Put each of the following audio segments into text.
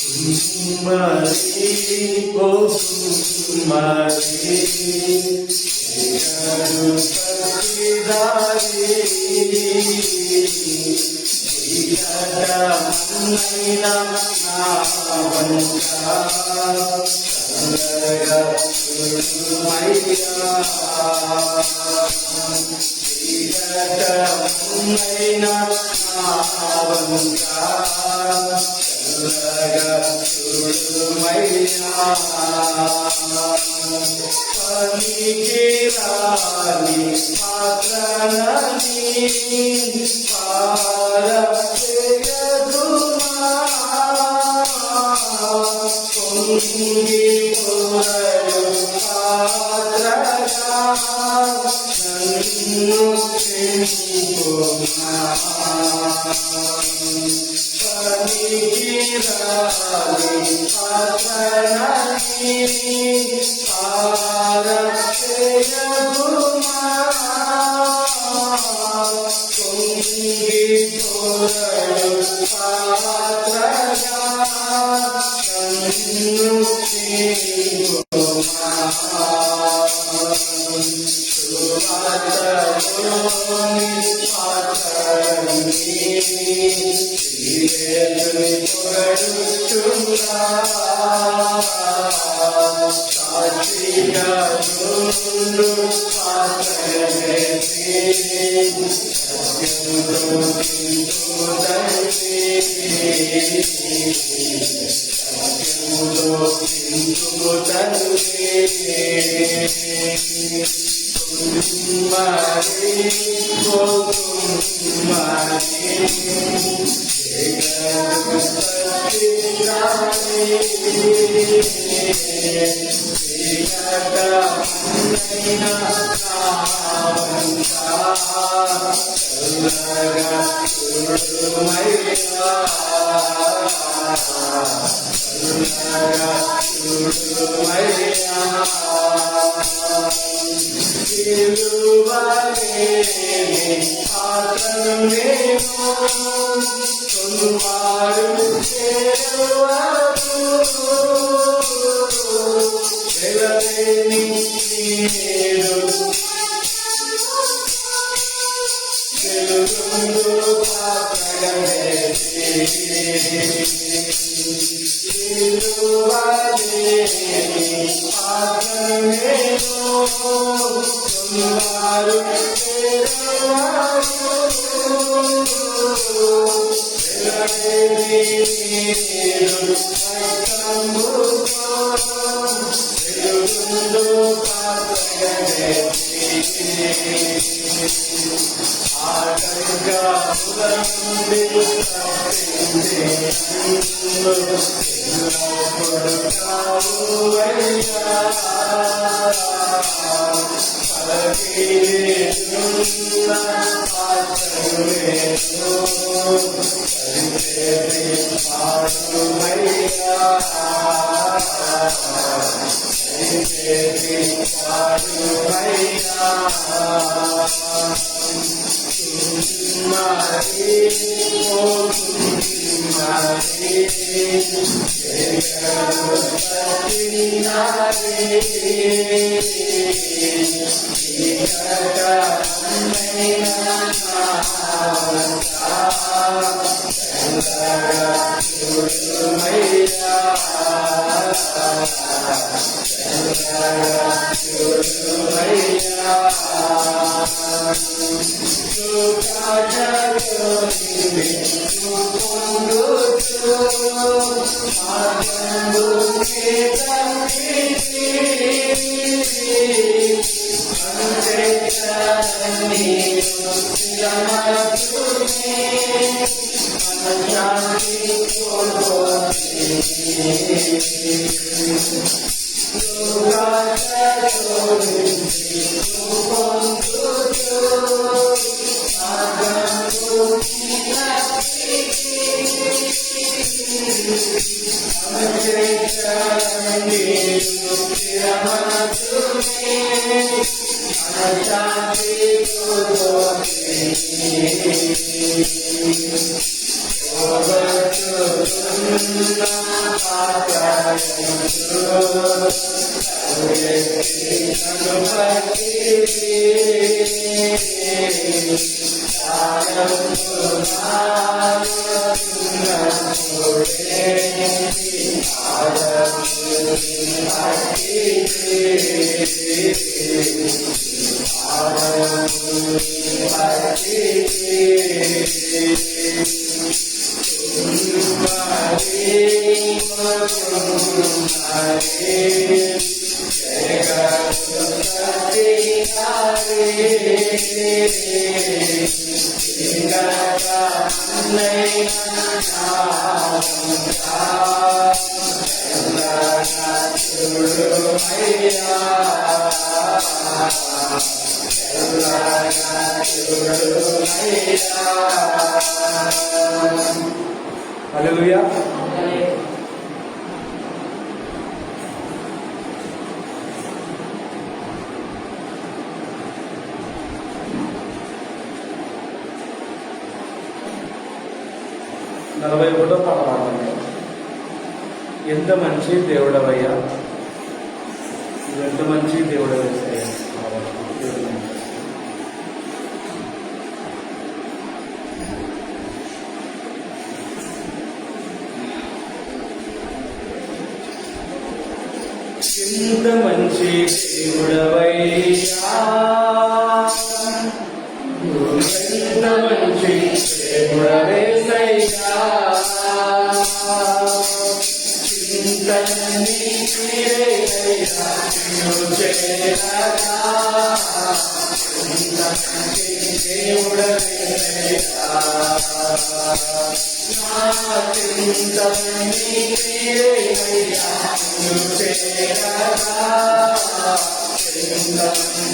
Mari, oh Mari, Dari, Tiada maina nawanka, Sangga Sumaya, Tiada maina nawanka, Sangga Sumaya, Panikirani Patranani Paraseyaduma Kungi Purayu Patrana Nannu Simpuma Panikirani Patranani Paraseyaduma Kungi Purayu Patrana Nannu Simpuma Suvatayoni Patrani Sireni Puraduchula Sachiga Nundu Patrani Satyudu Pintudani Satyudu Pintudani Mari, oh Mari, హల్లెలూయా. నలభై ఒకటో పాట పాడండి. ఎంత మంచి దేవుడవయ్యా, ఎంత మంచి దేవుడవయ్యా. ఎంత మంచి దేవుడవయ్యా, ఎంత మంచి దేవుడవేసయ్యా, చింతని తీరేయ్యా నిన్ను చేరగా, చింతని దేవుడవేసయ్యా, నా చింతని తీరేయ్యా నిన్ను చేరగా, చింతని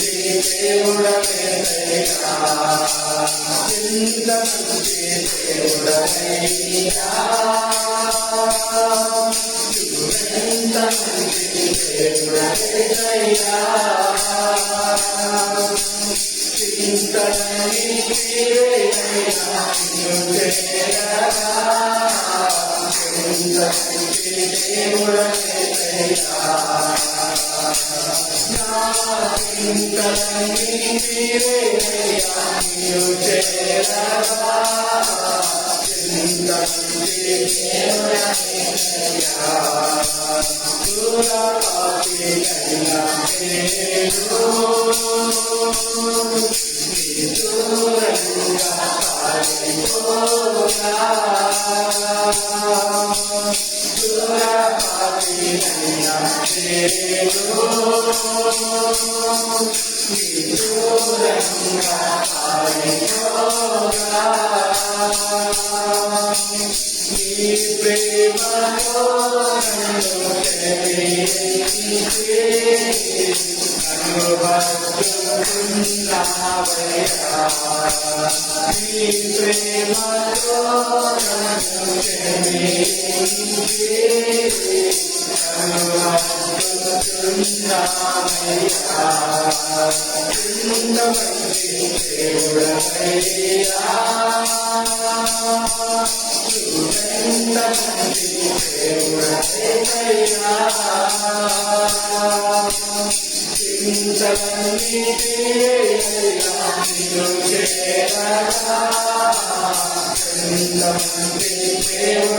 దేవుడవేసయ్యా,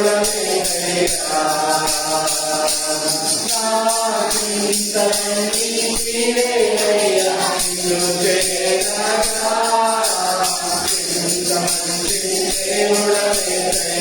చింతని దేవుడవేసయ్యా,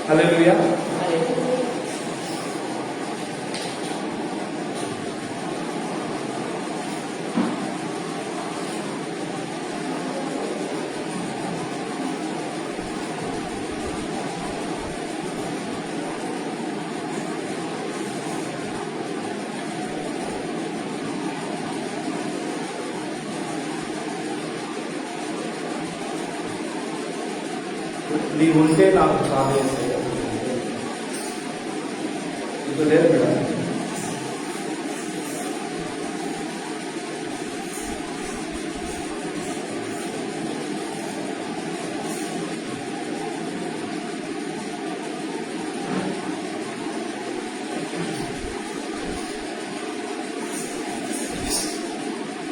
హల్లెలూయా. నీవుంటే నాకు చాలు ఇప్పుడు లేదు మేడం.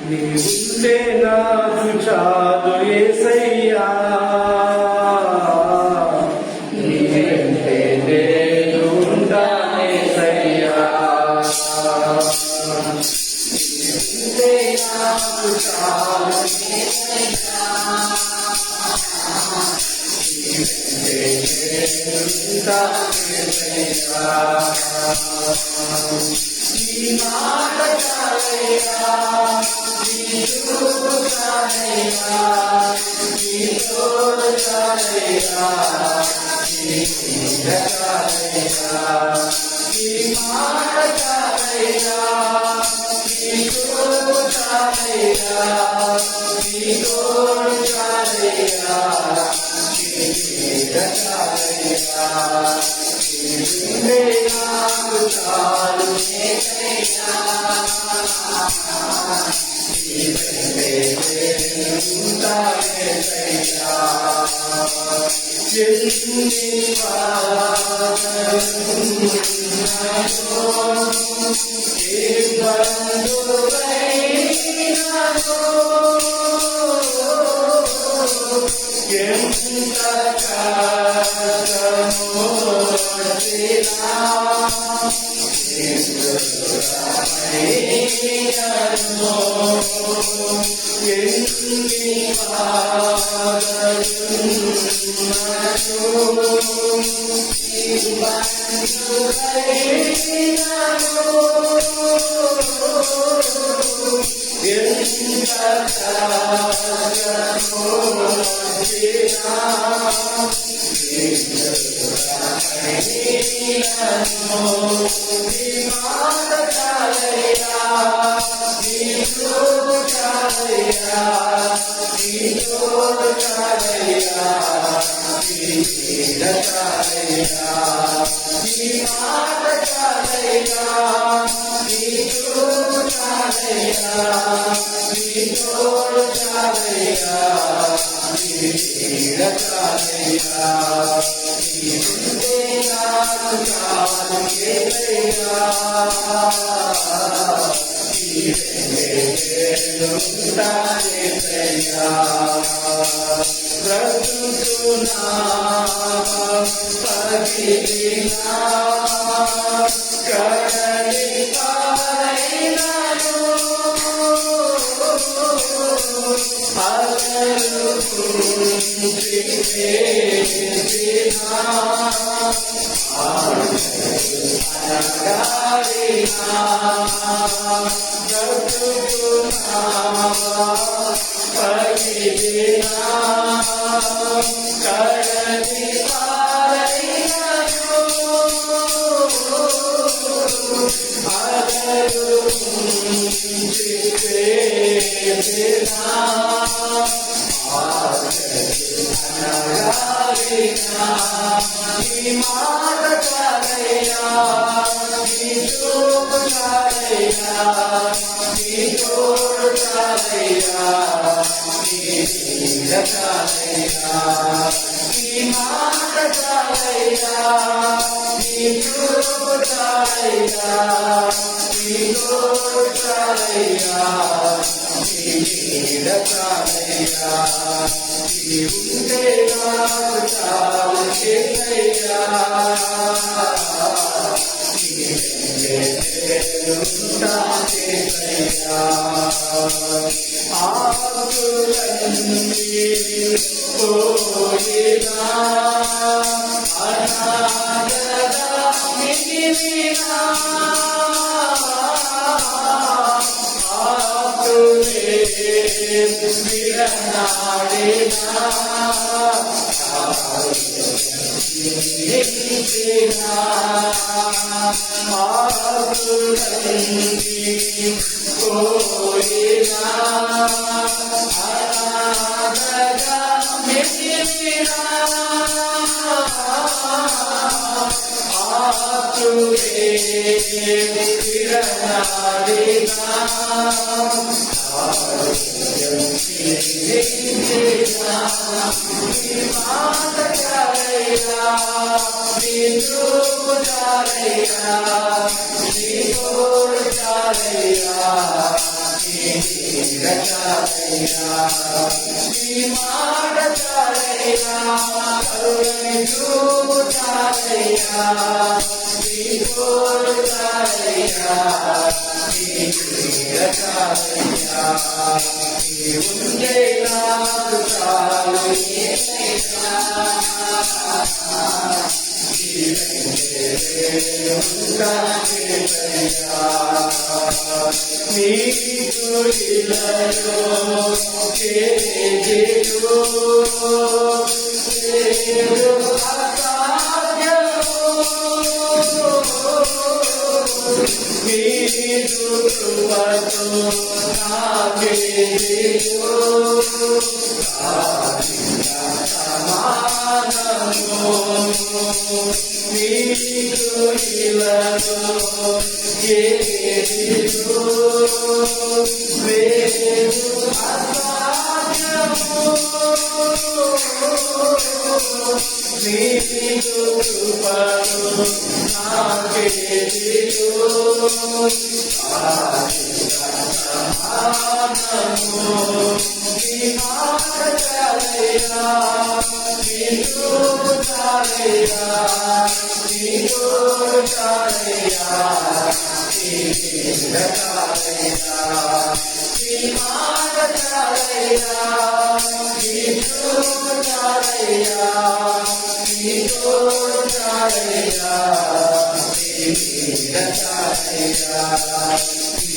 నీవుంటే నాకు చాలు యేసయ్యా,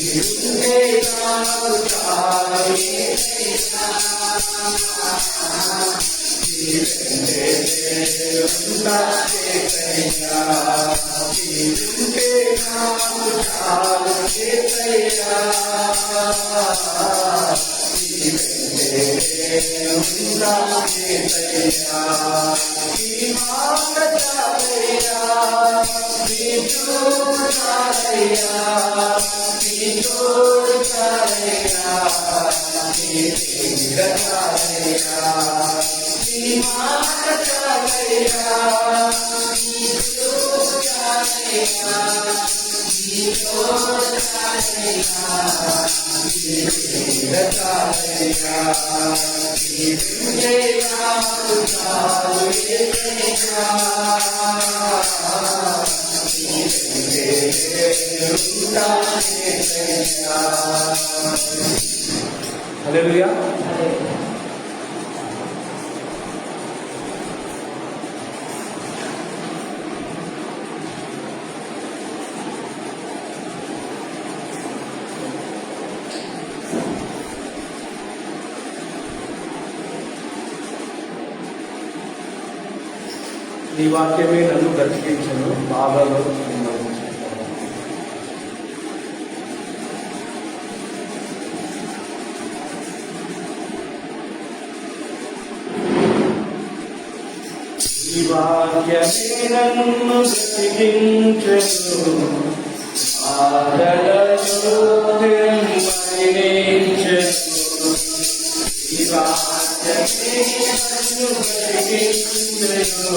నీవుంటే నాకు చాలు యేసయ్యా. నీవెంటే ఉంటా యేసయ్యా. నీవుంటే నాకు చాలు యేసయ్యా. నీవెంటే ఉంటా యేసయ్యా. నీ మాట చాలయ్యా. నీ చూపు చాలయ్యా. నీ తోడు చాలయ్యా. నీ నీడ చాలయ్యా. నీ మాట చాలయ్యా. నీ చూపు చాలయ్యా. నీ తోడు చాలయ్యా. నీ నీడ చాలయ్యా. నీవే నాకు చాలు యేసయ్యా. హల్లెలూయా. నీ వాక్యమే నన్ను బ్రతికించను, బాధలో నీ వాక్యమే నన్ను బ్రతికించను, బాధలలో నెమ్మదినిచ్చెను. నీ వాక్యమే నన్ను బ్రతికించను,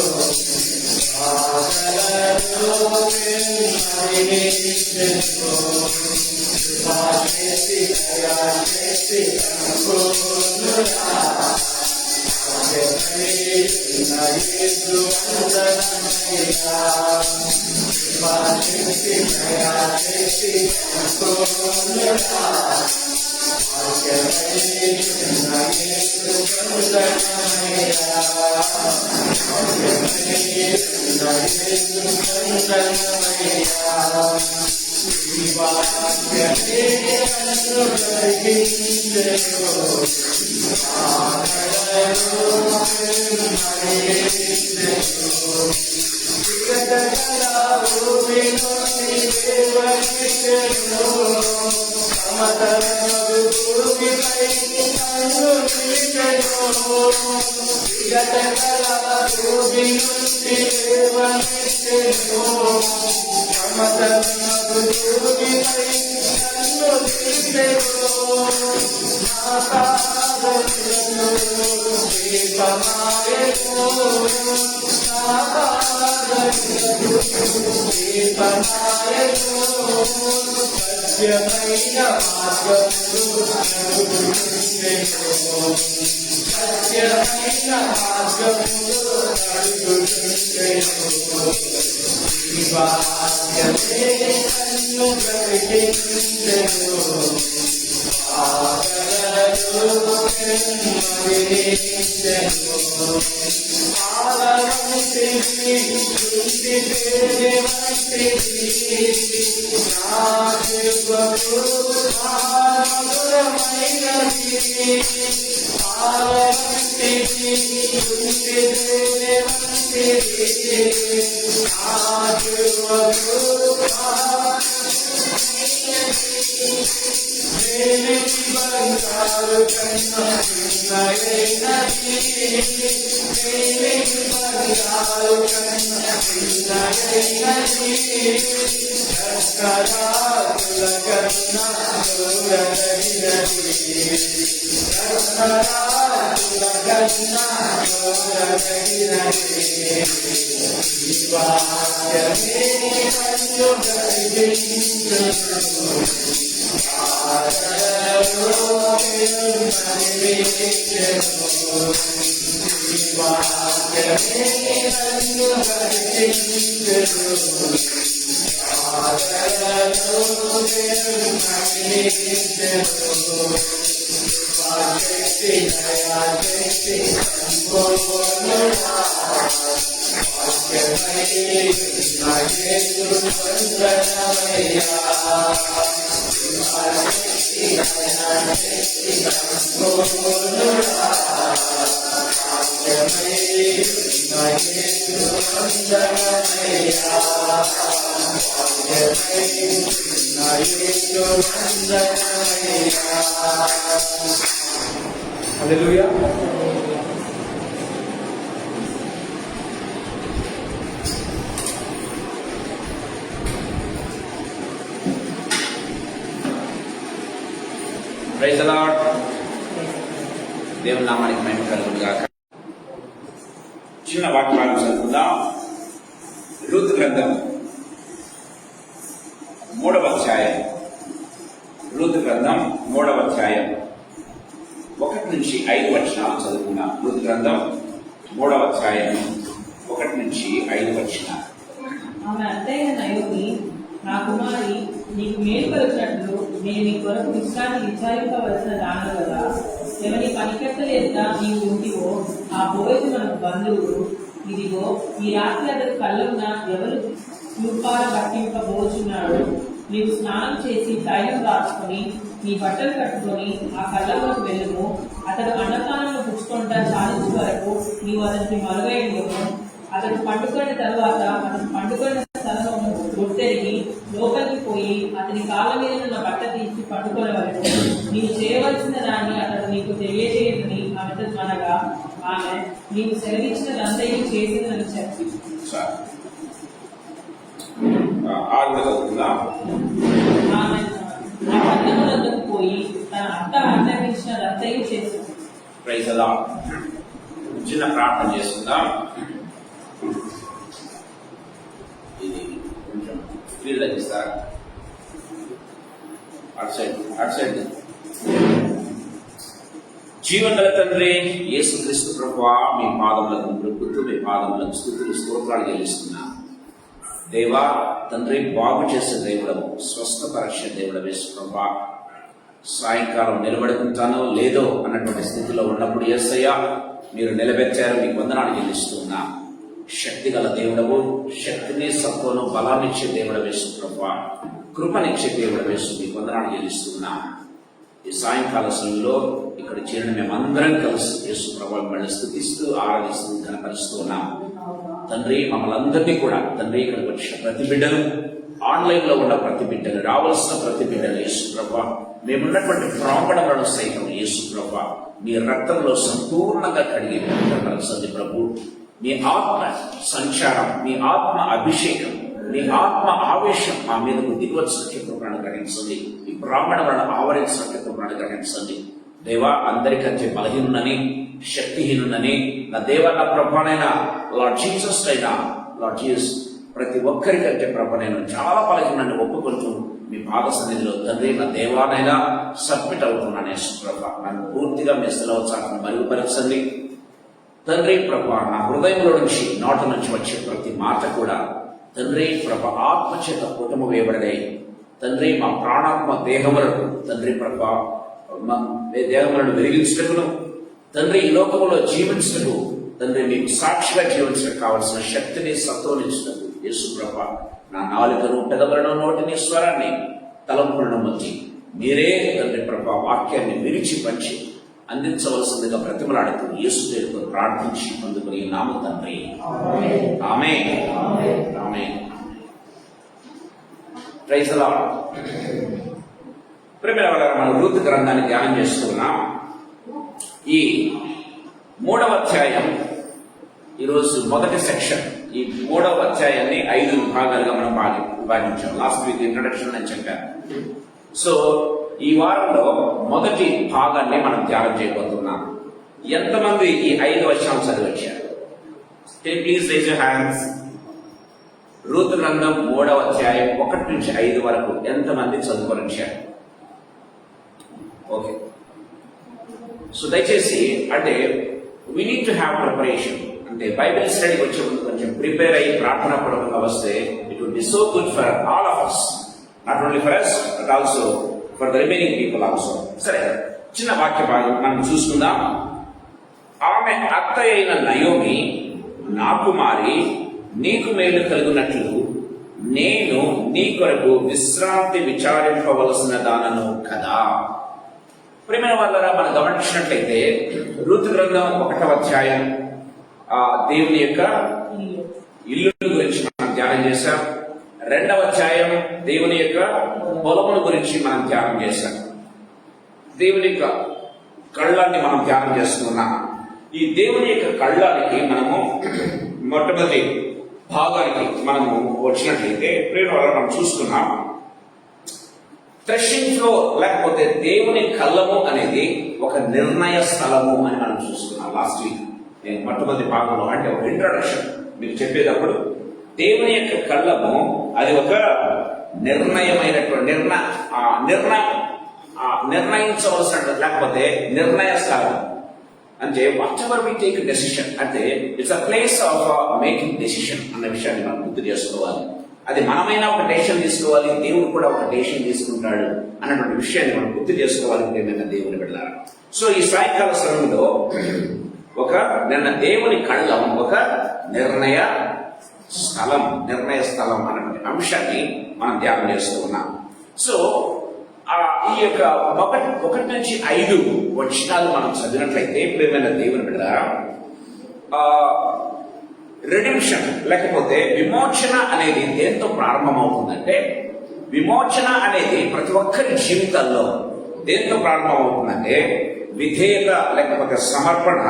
బాధలలో నెమ్మదినిచ్చెను. కృపాచేసి దయాచేసి అనుకోనురా. యేసు వందనమయ్యా. కృపాచేసి దయాచేసి అనుకోనురా. యేసు వందనమయ్యా. యేసు వందనమయ్యా. నీ వాక్యమే నన్ను బ్రతికించెను, బాధలలో నెమ్మదినిచ్చెను. విగతగల భూమిలోని లేవనెత్తెను, సమతలమగు భూమిపై నన్ను నిలిచెను. విగతగల భూమి నుండి లేవనెత్తెను, సమతలమగు భూమిపై నన్ను నిలిచెను. నా పాదములను దీపమాయెను, నా పాదములను దీపమాయెను. సత్యమైన మార్గములు నడుపుచుండెను, సత్యమైన మార్గములు నడుపుచుండెను. నీ వాక్యమే నన్ను బ్రతికించెను, బాధలలో నెమ్మదినిచ్చెను. పాలవంటిది శుద్ధి తేనె వంటిది నా జీవము మధురమైనది. పాలవంటిది శుద్ధి తేనె వంటిది నా జీవము మేలిమి బంగారు కన్నా భిన్నమైనది. మేలిమి బంగారు కన్నా భిన్నమైనది. రత్నరాజుల కన్నా గౌరవమైనది. రత్నరాజుల కన్నా గౌరవమైనది. నీ వాక్యమే నన్ను బ్రతికించెను, బాధలలో నెమ్మదినిచ్చెను. నీ వాక్యమే నన్ను బ్రతికించెను, బాధలలో నెమ్మదినిచ్చెను. కృపాచేసి దయాచేసి అనుకోనురా. వాక్యమై నా యేసు వందనమయ్యా. హల్లెలూయా. Praise the Lord. దేవుని నామానికి మహిమ కలుగును గాక. చిన్న వాక్యాలను చదువుకుందాం. రూతు గ్రంథం 3వ అధ్యాయం. రూతు గ్రంథం 3వ అధ్యాయం 1 నుంచి 5 వచనాలు చదువుకుందాం. రూతు గ్రంథం 3వ అధ్యాయం 1 నుంచి 5 వచనాలు. ఆమె అత్తయ్య నయోమి, నా కుమారి, నీకు మేలు కలిగినట్లు నేను నీ కొరకు విశ్రాంతి విచారింపవలసిన దాని కదా. ఎవరి పనికట్టలు ఎంత నీవు ఉంటివో ఆ బోయజు మనకు బంధువుడు. ఇదిగో ఈ రాత్రి అతడు కళ్ళున్న ఎవరు చూపాల పట్టింపబోచున్నాడు. నీవు స్నానం చేసి తైలం రాసుకొని నీ బట్టలు కట్టుకొని ఆ కళ్ళలోకి వెళ్ళుము. అతడు అన్నపానంలో పుచ్చుకుంటా చాలించే వరకు నీవు అతనికి మరుగైనను. అతడు పండుకొన్న తర్వాత అతను పండుకొన్న స్థలం గుర్తెరిగి లోపలికి పోయి అతని కాళ్ళ మీద ఉన్న బట్ట తీసి పండుకొనే వరకు నీవు చేయవలసిన దాన్ని అతడు నీకు తెలియజేయని ఆమెతో అనగా, ఆమె నీవు సెలవిచ్చినదంతయు చేసిందని చెప్పి ఆమె ఆ పట్టణములకు పోయి తన అత్త ఆజ్ఞాపించినదంతయు చేసింది. Praise the lord. చిన్న ప్రార్థన చేసుకుందాం. ఇది కొంచెం ఫీల్డ్ ఇస్తారు. అటు సైడ్. జీవగల తండ్రి యేసుక్రీస్తు ప్రభువా, మీ పాదములకు మృక్కుతూ మీ పాదములకు స్తుతులు స్తోత్రాలు చెల్లిస్తున్నా. దేవా తండ్రి, బాగు చేసే దేవుడము, స్వస్థపరచే దేవుడు యేసు ప్రభువా. సాయంకాలం నిలబడుకుంటానో లేదో అన్నటువంటి స్థితిలో ఉన్నప్పుడు యేసయ్యా మీరు నిలబెట్టారు, మీకు వందనాలు చెల్లిస్తున్నా. శక్తి గల దేవుడవు, శక్తిని సత్వను బలాన్నిచ్చే దేవుడు యేసు ప్రభువా, కృపనిచ్చే దేవుడు యేసు, మీకు వందనాలు చెల్లిస్తున్నా. ఈ సాయంకాల సమయంలో ఇక్కడ చేరిన మేమందరం కలిసి యేసు ప్రభువును మళ్ళీ స్తుతిస్తూ ఆరాధిస్తూ కనపరుస్తూ ఉన్నాం. తండ్రి, మమ్మల్ని అందరినీ కూడా తండ్రి, ఇక్కడికి వచ్చిన ప్రతి బిడ్డను, ఆన్లైన్ లో ఉన్న ప్రతి బిడ్డను, రావాల్సిన ప్రతి బిడ్డను యేసు ప్రభువా, మేమున్నటువంటి ప్రాంగణములను సైతం యేసు ప్రభువా మీ రక్తంలో సంపూర్ణంగా కడిగి పరచండి ప్రభు. మీ ఆత్మ సంచారం, మీ ఆత్మ అభిషేకం, మీ ఆత్మ ఆవేశం మా మీదకు దిగవలసిన కృపను గ్రహించండి. ఈ బ్రాహ్మణులను ఆవరించిన కృపను గ్రహించండి. దేవా, అందరికంటే బలహీనునని, శక్తిహీనునని, నా దేవా, నా ప్రభానైనా లార్డ్ జీసస్ అయినా, లార్డ్ జీసస్ ప్రతి ఒక్కరికంటే ప్రభ నేను చాలా బలహీనని ఒప్పుకుంటూ మీ పాద సన్నిధిలో తండ్రి, నా దేవానైనా సబ్మిట్ అవుతున్నాను. యేసు ప్రభ, నన్ను పూర్తిగా మీ సెలవు చాటును మరుగుపరచండి. తండ్రి ప్రభ, నా హృదయంలో నుంచి నోట నుంచి వచ్చే ప్రతి మాట కూడా తండ్రి ప్రభ ఆత్మ చేత కుటుంబ వేయబడే తండ్రి, మా ప్రాణాత్మ దేహములను తండ్రి ప్రభ దేహములను వెలిగించటకును తండ్రి, ఈ లోకములో జీవించటకు తండ్రి మీకు సాక్షిగా జీవించడానికి కావలసిన శక్తిని సత్వనిచ్చటకు యేసు ప్రభ నా నాలుకను, పెదవులను, నోటిని, స్వరాన్ని, తలంపులను మధ్య మీరే తండ్రి ప్రభ వాక్యాన్ని విరిచి పంచి అందించవలసిందిగా బ్రతిమలాడుతూ యేసు పేరుతో ప్రార్థించి అందుకుని నామ తండ్రి, amen. Amen. Praise the Lord. ప్రియమైన మనం రూతు గ్రంథాన్ని ధ్యానం చేస్తున్నాం. ఈ 3వ అధ్యాయం ఈరోజు మొదటి సెక్షన్. ఈ 3వ అధ్యాయాన్ని 5 విభాగాలుగా మనం విభాగించాం. లాస్ట్ వీక్ ఇంట్రొడక్షన్ నేను చెప్పాను. సో ఈ వారంలో మొదటి భాగాన్ని మనం ధ్యానం చేయబోతున్నాం. ఎంతమంది ఈ 5 వచనాలు చదివచ్చారు? Please raise your hands. Ruth గ్రంథం 3వ అధ్యాయం 1 నుంచి 5 వరకు ఎంతమంది చదువుకొని వచ్చారు? ఓకే. సో దయచేసి అంటే we need to have preparation. అంటే బైబిల్ స్టడీకి వచ్చే ముందు కొంచెం ప్రిపేర్ అయ్యి ప్రార్థనా పూర్వకంగా వస్తే it would be so good for all of us, not only for us but also for the remaining people also. సరే, చిన్న వాక్య భాగం మనం చూసుకుందాం. ఆమె అత్త అయిన నయోమి, నా కుమారి, నీకు మేలు కలుగునట్లు నేను నీ కొరకు విశ్రాంతి విచారింపవలసిన దానను కదా. ప్రియమైన వాళ్ళరా, మనం గమనించినట్లయితే రూతు గ్రంథం 1వ అధ్యాయం దేవుని యొక్క ఇల్లు గురించి మనం ధ్యానం చేశాం. 2వ అధ్యాయం దేవుని యొక్క పొలముల గురించి మనం ధ్యానం చేశాం. దేవుని యొక్క కళ్ళాన్ని మనం ధ్యానం చేస్తున్నాం. ఈ దేవుని యొక్క కళ్ళానికి మనము మొట్టమొదటి భాగానికి మనము వచ్చినట్లయితే ప్రేమ వల్ల మనం చూస్తున్నాం. థ్రెషింగ్ ఫ్లోర్ లేకపోతే దేవుని కళ్ళము అనేది ఒక నిర్ణయ స్థలము అని మనం చూస్తున్నాం. లాస్ట్ వీక్ నేను మొట్టమొదటి భాగంలో అంటే ఒక ఇంట్రడక్షన్ మీకు చెప్పేటప్పుడు దేవుని యొక్క కళ్ళము అది ఒక నిర్ణయమైనటువంటి నిర్ణయించవలసిన లేకపోతే నిర్ణయ స్థలం. అంటే whatever we take decision అంటే it's a place of making decision అన్న విషయాన్ని మనం గుర్తు చేసుకోవాలి. అది మనమైనా ఒక డెసిషన్ తీసుకోవాలి, దేవుడు కూడా ఒక డెసిషన్ తీసుకుంటాడు అన్నటువంటి విషయాన్ని మనం గుర్తు చేసుకోవాలి. ఏమైనా దేవుని బిడ్డలారా, సో ఈ సాయంకాల సమయంలో ఒక దేవుని కళ్ళం ఒక నిర్ణయ స్థలం అన్నటువంటి అంశాన్ని మనం ధ్యానం చేస్తూ ఉన్నాం. సో ఈ యొక్క 1 నుంచి 5 వచనాలు మనం చదివినట్లయితే ప్రియమైన దేవుని బిడ్డలారా, రెడిమ్షన్ లేకపోతే విమోచన అనేది దేంతో ప్రారంభమవుతుందంటే, విమోచన అనేది ప్రతి ఒక్కరి జీవితాల్లో దేంతో ప్రారంభమవుతుందంటే విధేయత లేకపోతే సమర్పణ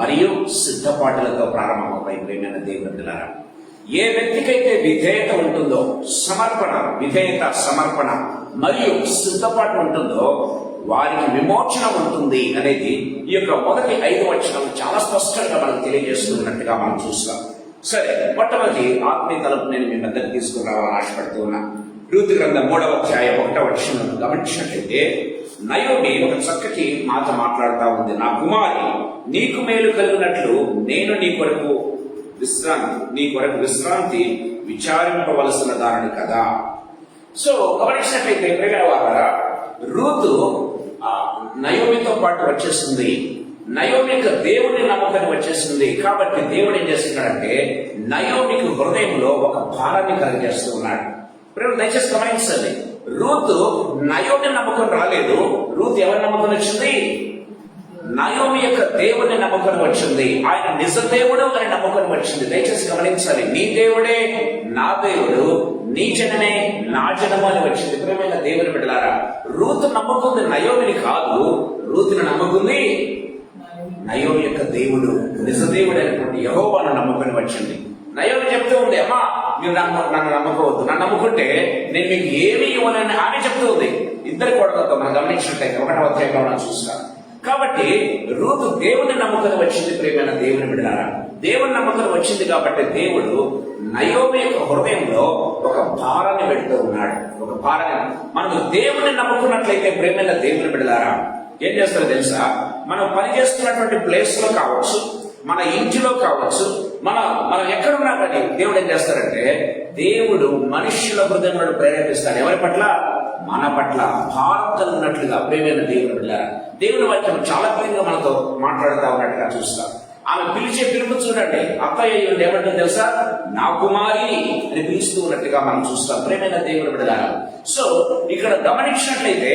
మరియు సిద్ధపాటులతో ప్రారంభమవుతాయి. ప్రియమైన దేవుని బిడ్డలారా, ఏ వ్యక్తికైతే విధేయత ఉంటుందో, విధేయత సమర్పణ మరియు సిద్ధపాటు ఉంటుందో వారికి విమోచన ఉంటుంది అనేది ఈ యొక్క మొదటి 5 వచనాలు చాలా స్పష్టంగా మనకు తెలియజేస్తున్నట్టుగా మనం చూస్తాం. సరే, మొట్టమొదటి ఆత్మీయ తలుపు నేను మీ మధ్యకు తీసుకురావాలని ఆశపడుతూ ఉన్నా. రూతు గ్రంథం 3వ అధ్యాయం 1వ వచనం గమనించినట్లయితే నయోమి ఒక చక్కటి మాట మాట్లాడుతూ ఉంది. నా కుమారి, నీకు మేలు కలిగినట్లు నేను నీ కొరకు విశ్రాంతి విచారింపవలసిన దానిని కదా. సో గమనించినట్లయితే ప్రియమైన వారా, రూతు నయోమితో పాటు వచ్చేస్తుంది. నయోమికి దేవుని నమ్మకం వచ్చేసింది. కాబట్టి దేవుడు ఏం చేస్తున్నాడంటే నయోమికి హృదయంలో ఒక భారాన్ని కలిగజేస్తూ ఉన్నాడు. ప్రేమ దయచేసి గమనించండి, రూతు నయోమి నమ్మకం రాలేదు. రూతు ఎవరి నమ్మకం వచ్చింది? నయోమి యొక్క దేవుని నమ్మకం వచ్చింది. ఆయన నిజ దేవుడు అని నమ్మకం వచ్చింది. దయచేసి గమనించాలి, నీ దేవుడే నా దేవుడు, నీ జనమే నా జనము అని వచ్చింది. ప్రియమైన దేవుని బిడ్డలారా, రూతు నమ్మకుంది నయోమిని కాదు, రూతుని నమ్మకుంది నయోమి యొక్క దేవుడు, నిజ దేవుడు అయినటువంటి యెహోవాను నమ్మకం వచ్చింది. నయోమి చెప్తూ ఉంది, అమ్మా మీరు నన్ను నమ్మకవద్దు, నన్ను నమ్ముకుంటే నేను మీకు ఏమి ఇవ్వనని ఆమె చెప్తూ ఉంది. ఇద్దరు కోడలతో మనం గమనించినట్లయితే 1వ అధ్యాయంలో మనం చూస్తాం. కాబట్టి రూతు దేవుని నమ్మకం వచ్చింది. ప్రియమైన దేవుని బిడ్డలారా, దేవుని నమ్మకం వచ్చింది కాబట్టి దేవుడు నయోమి యొక్క హృదయంలో ఒక భారాన్ని పెడుతూ ఉన్నాడు. ఒక భారాన్ని మనం దేవుని నమ్ముకున్నట్లయితే ప్రియమైన దేవుని బిడ్డలారా ఏం చేస్తారో తెలుసా? మనం పనిచేస్తున్నటువంటి ప్లేస్ లో కావచ్చు, మన ఇంటిలో కావచ్చు, మనం ఎక్కడున్నా కానీ దేవుడు ఏం చేస్తారంటే దేవుడు మనుష్యుల హృదయంలో ప్రేరేపిస్తాడు. ఎవరి పట్ల? మన పట్ల భారం కలిగినట్లుగా. ప్రేమైన దేవుని బిడ్డలారా, దేవుని వాక్యం చాలా క్లియర్గా మనతో మాట్లాడుతూ ఉన్నట్టుగా చూస్తాం. ఆమె పిలిచే పిలుపు చూడండి, అత్తయ్య ఏమంటుందో తెలుసా? నా కుమారి అని పిలుస్తూ ఉన్నట్టుగా మనం చూస్తాం. ప్రేమైన దేవుని బిడ్డలారా, సో ఇక్కడ గమనించినట్లయితే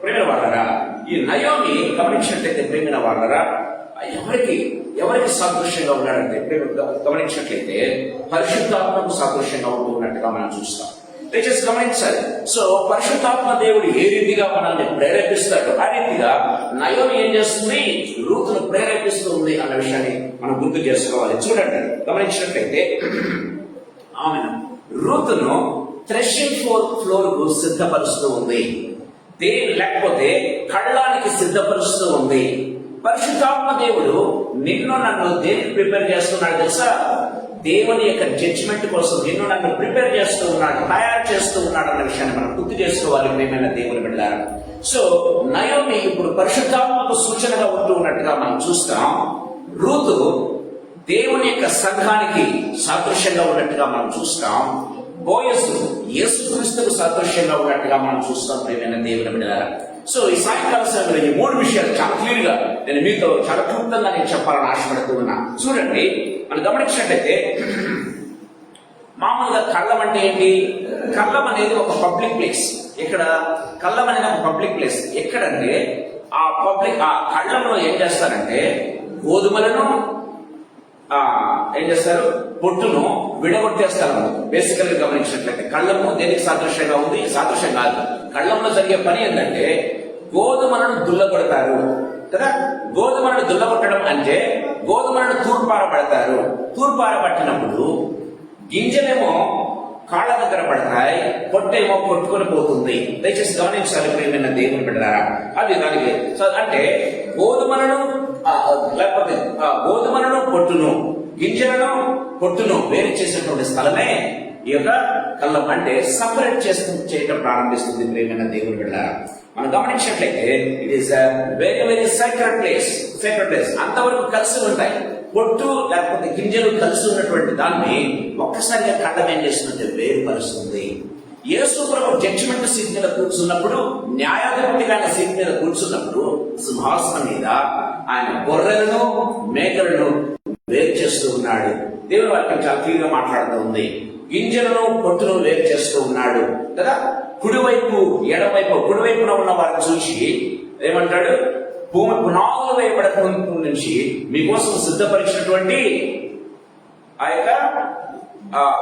ప్రేమైన వాళ్ళరా, ఈ నయోమి గమనించినట్లయితే ప్రేమైన వాళ్ళరా ఎవరికి సాదృశ్యంగా ఉన్నాడంటే గమనించినట్లయితే పరిశుద్ధాత్మకు సాదృశ్యంగా ఉంటున్నట్టుగా మనం చూస్తాం. దయచేసి గమనించాలి. సో పరిశుద్ధాత్మ దేవుడు ఏ రీతిగా మనల్ని ప్రేరేపిస్తాడు, ఆ రీతిగా నయోమి ఏం చేస్తుంది? రూతును ప్రేరేపిస్తూ ఉంది అన్న విషయాన్ని మనం గుర్తు చేసుకోవాలి. చూడండి, గమనించినట్లయితే ఆమె రూతును థ్రెషింగ్ ఫ్లోర్ కు సిద్ధపరుస్తూ ఉంది. లేకపోతే కళ్ళానికి సిద్ధపరుస్తూ ఉంది. పరిశుద్ధాత్మ దేవుడు నన్ను దేనికి ప్రిపేర్ చేస్తున్నాడు తెలుసా? దేవుని యొక్క జడ్జిమెంట్ కోసం నన్ను ప్రిపేర్ చేస్తూ ఉన్నాడు, తయారు చేస్తూ ఉన్నాడు అన్న విషయాన్ని మనం గుర్తు చేసుకోవాలి. ప్రియమైన దేవుని బిడ్డలారా, సో నయోమి ఇప్పుడు పరిశుద్ధాత్మకు సూచనగా ఉంటూ ఉన్నట్టుగా మనం చూస్తాం. రూతు దేవుని యొక్క సంఘానికి సాదృశ్యంగా ఉన్నట్టుగా మనం చూస్తాం. బోయసు యేసుక్రీస్తుకు సాదృశ్యంగా ఉన్నట్టుగా మనం చూస్తాం. ప్రియమైన దేవుని బిడ్డలారా, సో ఈ సాయంకాల సమయంలో ఈ 3 విషయాలు చాలా క్లియర్ గా నేను మీతో చాలా క్లుప్తంగా నేను చెప్పాలని ఆశపడుతూ ఉన్నా. చూడండి, మనం గమనించినట్లయితే మామూలుగా కళ్ళం అంటే ఏంటి? కళ్ళం అనేది ఒక పబ్లిక్ ప్లేస్. ఇక్కడ కళ్ళం అనేది ఒక పబ్లిక్ ప్లేస్. ఎక్కడంటే ఆ కళ్ళంలో ఏం చేస్తారంటే గోధుమలను ఏం చేస్తారు, పొట్టును విడగొట్టేస్తారు. బేసికల్ గా గమనించినట్లయితే కళ్ళము దేనికి సాదృశ్యంగా ఉంది? సాదృశ్యం కాదు. కళ్ళంలో జరిగే పని ఏంటంటే గోధుమలను దుల్లగొడతారు కదా. గోధుమలను దుల్లగొట్టడం అంటే గోధుమలను తూర్పారబడతారు. తూర్పారబట్టినప్పుడు గింజలేమో కాళ్ళ దగ్గర పడతాయి, పొట్టేమో కొట్టుకొని పోతుంది. దయచేసి గమనించాలి ప్రియమైన దేవుని బిడ్డలారా. అది దానికి అంటే గోధుమలను లేకపోతే గోధుమలను పొట్టును, గింజలను పొట్టును వేరు చేసేటువంటి స్థలమే ఈ యొక్క కళ్ళం. అంటే సపరేట్ చేయటం ప్రారంభిస్తుంది ప్రియమైన దేవుని బిడ్డలారా. మనం గమనించినట్లయితే it is very very secret place. అంతవరకు కలిసి ఉంటాయి. పొట్టు లేకపోతే గింజలు కలిసి ఉన్నటువంటి దాన్ని ఒక్కసారిగా కళ్ళం ఏం చేస్తుందంటే వేరుపరుస్తుంది. యేసు ప్రభు జడ్జిమెంట్ సీట్ మీద కూర్చున్నప్పుడు, న్యాయాధిపతిగా సీట్ మీద కూర్చున్నప్పుడు సింహాసనం మీద ఆయన గొర్రెలను మేకలను వేరు చేస్తూ ఉన్నాడు. దేవుని వాక్యం చాలా క్లియర్గా మాట్లాడుతూ ఉంది. గింజలను పొట్టును వేరు చేస్తూ ఉన్నాడు కదా. కుడివైపు ఎడవైపు, కుడివైపున ఉన్న వారిని చూసి ఏమంటాడు? భూమి పునాదులు వేయబడక నుంచి మీకోసం సిద్ధపరిచినటువంటి ఆ యొక్క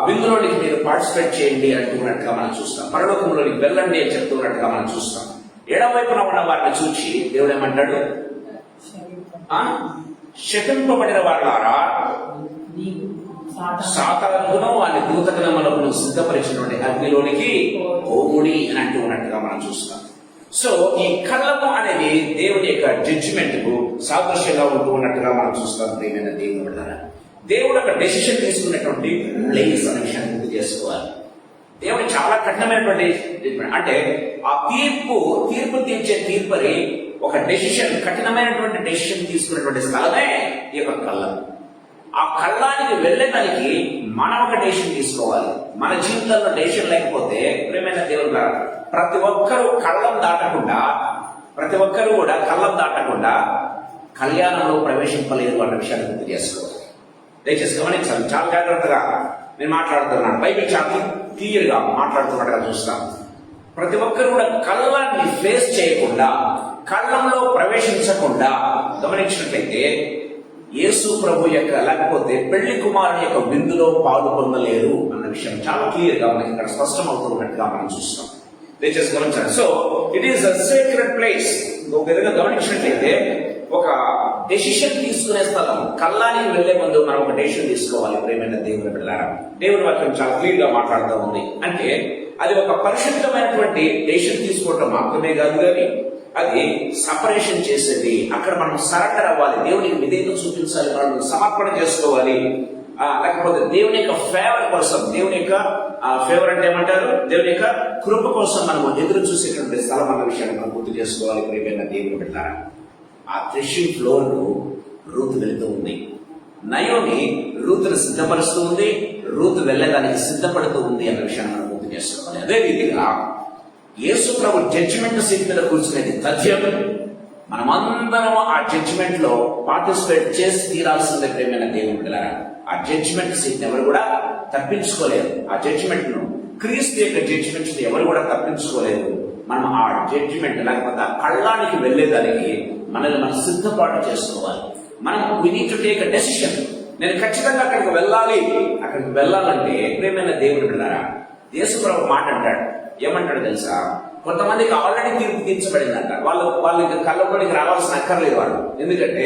విందులోనికి మీరు పార్టిసిపేట్ చేయండి అంటున్నట్టుగా మనం చూస్తాం. పరలోకంలోనికి వెళ్ళండి అని చెప్తున్నట్టుగా మనం చూస్తాం. ఎడవైపున ఉన్న వారిని చూసి దేవుడు ఏమంటాడు? శపింపబడిన వారులారా, సాతానును వారి దూతగణములను సిద్ధపరిచినటువంటి అగ్నిలోనికి ఓముడి అని అంటూ ఉన్నట్టుగా మనం చూస్తాం. సో ఈ కళ్ళము అనేది దేవుని యొక్క జడ్జిమెంట్ కు సాదృశ్యంగా ఉంటూ ఉన్నట్టుగా మనం చూస్తాం. ప్రియమైన దేవుని బిడ్డలారా, దేవుడు ఒక డెసిషన్ తీసుకున్నటువంటి ప్లేస్ అనే విషయాన్ని గుర్తు చేసుకోవాలి. దేవుడు చాలా కఠినమైనటువంటి అంటే ఆ తీర్పు తీర్చే తీర్పరి ఒక డెసిషన్, కఠినమైనటువంటి డెసిషన్ తీసుకున్నటువంటి స్థలమే ఈ యొక్క కళ్ళం. ఆ కళ్ళానికి వెళ్ళేదానికి మనం ఒక డెసిషన్ తీసుకోవాలి. మన జీవితంలో డెసిషన్ లేకపోతే ప్రియమైన దేవుడు గారు ప్రతి ఒక్కరూ కళ్ళం దాటకుండా, ప్రతి ఒక్కరూ కూడా కళ్ళం దాటకుండా కళ్యాణంలో ప్రవేశింపలేదు అన్న విషయాన్ని గుర్తు చేసుకోవాలి. దయచేసి గమనించాలి, చాలా జాగ్రత్తగా నేను మాట్లాడుతున్నాను. బైబిల్ చాలా క్లియర్ గా మాట్లాడుతున్నట్టుగా చూస్తాం. ప్రతి ఒక్కరు కూడా కళ్ళాన్ని ఫేస్ చేయకుండా, కళ్ళంలో ప్రవేశించకుండా గమనించినట్లయితే యేసు ప్రభు యొక్క లేకపోతే పెళ్లి కుమారుని యొక్క విందులో పాలు పొందలేరు అన్న విషయం చాలా క్లియర్ గా మనకి ఇక్కడ స్పష్టం అవుతున్నట్టుగా మనం చూస్తాం. దయచేసి గమనించాలి. So it is a secret place. ఒక విధంగా గమనించినట్లయితే ఒక డెసిషన్ తీసుకునే స్థలం. కళ్ళానికి వెళ్లే ముందు మనం ఒక డెసిషన్ తీసుకోవాలి. ప్రియమైన దేవుని బిడ్డలారా, దేవుని వాక్యం చాలా క్లియర్ గా మాట్లాడుతూ ఉంది. అంటే అది ఒక పరిశుద్ధమైనటువంటి డెసిషన్ తీసుకోవటం మాత్రమే కాదు, కానీ అది సపరేషన్ చేసేది. అక్కడ మనం సరెండర్ అవ్వాలి, దేవునికి విధేయత చూపించాలి, మనం సమర్పణ చేసుకోవాలి. లేకపోతే దేవుని యొక్క ఫేవర్ కోసం, దేవుని యొక్క ఫేవర్ అంటే ఏమంటారు? దేవుని యొక్క కృప కోసం మనం ఎదురు చూసేటువంటి స్థలం అన్న విషయాన్ని మనం గుర్తు చేసుకోవాలి. ప్రియమైన దేవుని బిడ్డలారా, ఆ థ్రెషింగ్ ఫ్లోర్ ను రూత్ వెళుతూ ఉంది. నయోమి రూతును సిద్ధపరుస్తూ ఉంది, రూత్ వెళ్ళడానికి సిద్ధపడుతూ ఉంది అన్న విషయాన్ని మనం గుర్తు చేసుకోవాలి. అదే రీతిగా యేసు ప్రభు జడ్జిమెంట్ సీట్ మీద కూర్చునేది తథ్యం. మనమందరం ఆ జడ్జిమెంట్ లో పార్టిసిపేట్ చేసి తీరాల్సిందే. ప్రియమైన దేవుని బిడ్డలారా, ఆ జడ్జిమెంట్ సీట్ ఎవరు కూడా తప్పించుకోలేరు. ఆ జడ్జిమెంట్ ను, క్రీస్తు యొక్క జడ్జిమెంట్ ఎవరు కూడా తప్పించుకోలేరు. మనం ఆ జడ్జిమెంట్ లేకపోతే ఆ కళ్ళానికి వెళ్లేదానికి మనల్ని మనం సిద్ధపాటు చేసుకోవాలి. మనం we need to take a decision. నేను ఖచ్చితంగా అక్కడికి వెళ్ళాలంటే ప్రియమైన దేవుని బిడ్డలారా, యేసు ప్రభు మాట అంటాడు. ఏమంటాడు తెలుసా? కొంతమందికి ఆల్రెడీ తీర్పు తీర్చబడిందంట. వాళ్ళకి కళ్ళలోనికి రావాల్సిన అక్కర్లేదు వాళ్ళు. ఎందుకంటే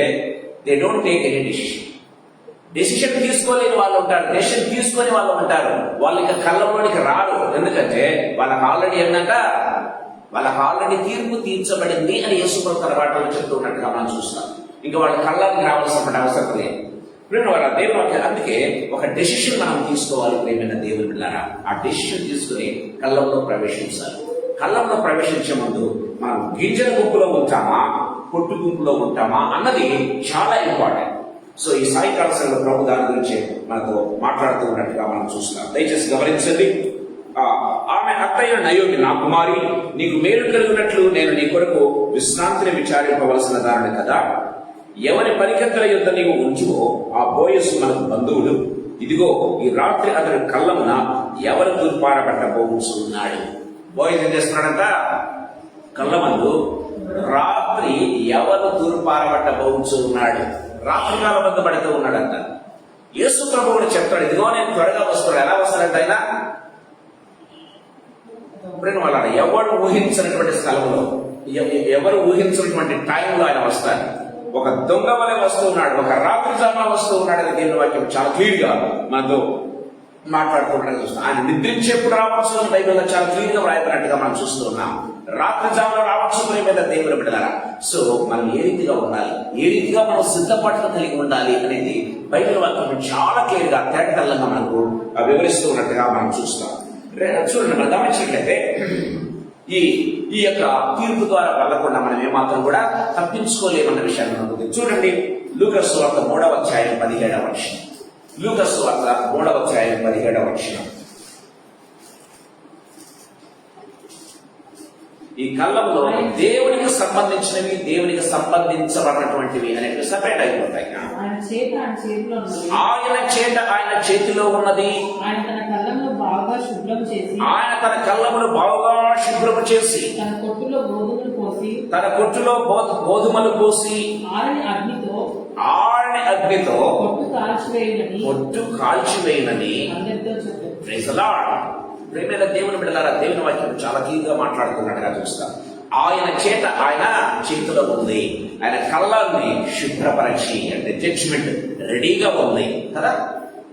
they don't take any decision తీసుకోలేని వాళ్ళు ఉంటారు, డెసిషన్ తీసుకొని వాళ్ళు ఉంటారు. వాళ్ళకి కళ్ళలోనికి రారు. ఎందుకంటే వాళ్ళకి ఆల్రెడీ ఏంటంట, వాళ్ళకి ఆల్రెడీ తీర్పు తీర్చబడింది అని యేసు ప్రభు తన మాటల్లో చెప్తూ ఉన్నట్టుగా మనం చూస్తాం. ఇంకా వాళ్ళ కళ్ళకి రావాల్సిన అవసరం లేదు. ప్రియమైన దేవుని, అందుకే ఒక డెసిషన్ మనం తీసుకోవాలి. ప్రియమైన దేవుని బిడ్డలారా, ఆ డెసిషన్ తీసుకుని కళ్ళంలో ప్రవేశించాలి. కళ్ళంలో ప్రవేశించే ముందు మనం గింజల గుంపులో ఉంటామా, పొట్టు గుంపులో ఉంటామా అన్నది చాలా ఇంపార్టెంట్. సో ఈ సాయంకాల సమయంలో ప్రభు దాని గురించి మనతో మాట్లాడుతూ ఉన్నట్టుగా మనం చూస్తున్నాం. దయచేసి గమనించండి. ఆమె అత్తయ్య నయోమి, నా కుమారి, నీకు మేలు కలిగినట్లు నేను నీ కొరకు విశ్రాంతిని విచారింపవలసిన దానిని కదా. ఎవరి పరికర్తల యుద్ధ నీవు ఉంచువో ఆ బోయసు మనకు బంధువులు. ఇదిగో ఈ రాత్రి అతని కళ్ళమున ఎవరు తూర్పారబట్టబోతున్నాడు. బోయస్ ఏం చేస్తున్నాడంట? కళ్ళమందు రాత్రి ఎవరు తూర్పారబట్టబోచు ఉన్నాడు, రాత్రికాల బంధ పడుతూ ఉన్నాడంట. యేసు ప్రభు కూడా చెప్తాడు, ఇదిగో నేను త్వరగా వస్తున్నాడు. ఎలా వస్తాడంట ఆయన? వాళ్ళ ఎవరు ఊహించినటువంటి స్థలంలో, ఎవరు ఊహించినటువంటి టైంలో ఆయన వస్తాడు. ఒక దొంగ వలె వస్తూ ఉన్నాడు, ఒక రాత్రి జామున వస్తూ ఉన్నాడు. దేవుని వాక్యం చాలా క్లియర్ గా మనతో మాట్లాడుకుంటాడు చూస్తాం. ఆయన నిద్రించేప్పుడు రావచ్చు అని బైబిల్లో చాలా క్లియర్ గా వ్రాయబడినట్టుగా మనం చూస్తూ ఉన్నాం. రాత్రి జామున రావచ్చు మీద దేవుని బిడ్డలారా. సో మనం ఏ రీతిగా ఉండాలి, ఏ రీతిగా మనం సిద్ధపాటును కలిగి ఉండాలి అనేది బైబిల్ వాక్యం చాలా క్లియర్ గా తేటతెల్లంగా మనకు వివరిస్తూ ఉన్నట్టుగా మనం చూస్తాం. చూడండి, మనం గమనించినట్లయితే ఈ యొక్క తీర్పు ద్వారా వెళ్ళకుండా మనం ఏమాత్రం కూడా తప్పించుకోలేమన్న విషయాన్ని మనం చూడండి. లూకాసు సువార్త 3వ అధ్యాయం 17వ వచనం. లూకాసు సువార్త 3వ అధ్యాయం 17వ వచనం. ఈ కాలంలో దేవునికి సంబంధించినవి, దేవునికి సంబంధించబడినటువంటివి అనేవి సపరేట్ అయిపోతాయి. ఆయన చేత ఆయన చేతిలో ఉన్నది, ఆయన తన కళ్ళమును బాగా శుభ్రం చేసి, ఆయన తన కళ్ళమును బాగా శుభ్రం చేసి, తన కొట్టులో గోధుమలు పోసి ఆరని అగ్నితో కొట్టు కాల్చివేయనని అందరితో చెప్పారు. Praise the Lord. ప్రేమైన దేవుని బిడ్డలారా, దేవుని వాక్యం చాలా క్లియర్గా మాట్లాడుతున్నట్టుగా చూస్తాం. ఆయన చేత ఆయన చేతిలో ఉంది, ఆయన కళ్ళని శుభ్రపరిచి అంటే జడ్జిమెంట్ రెడీగా ఉంది కదా.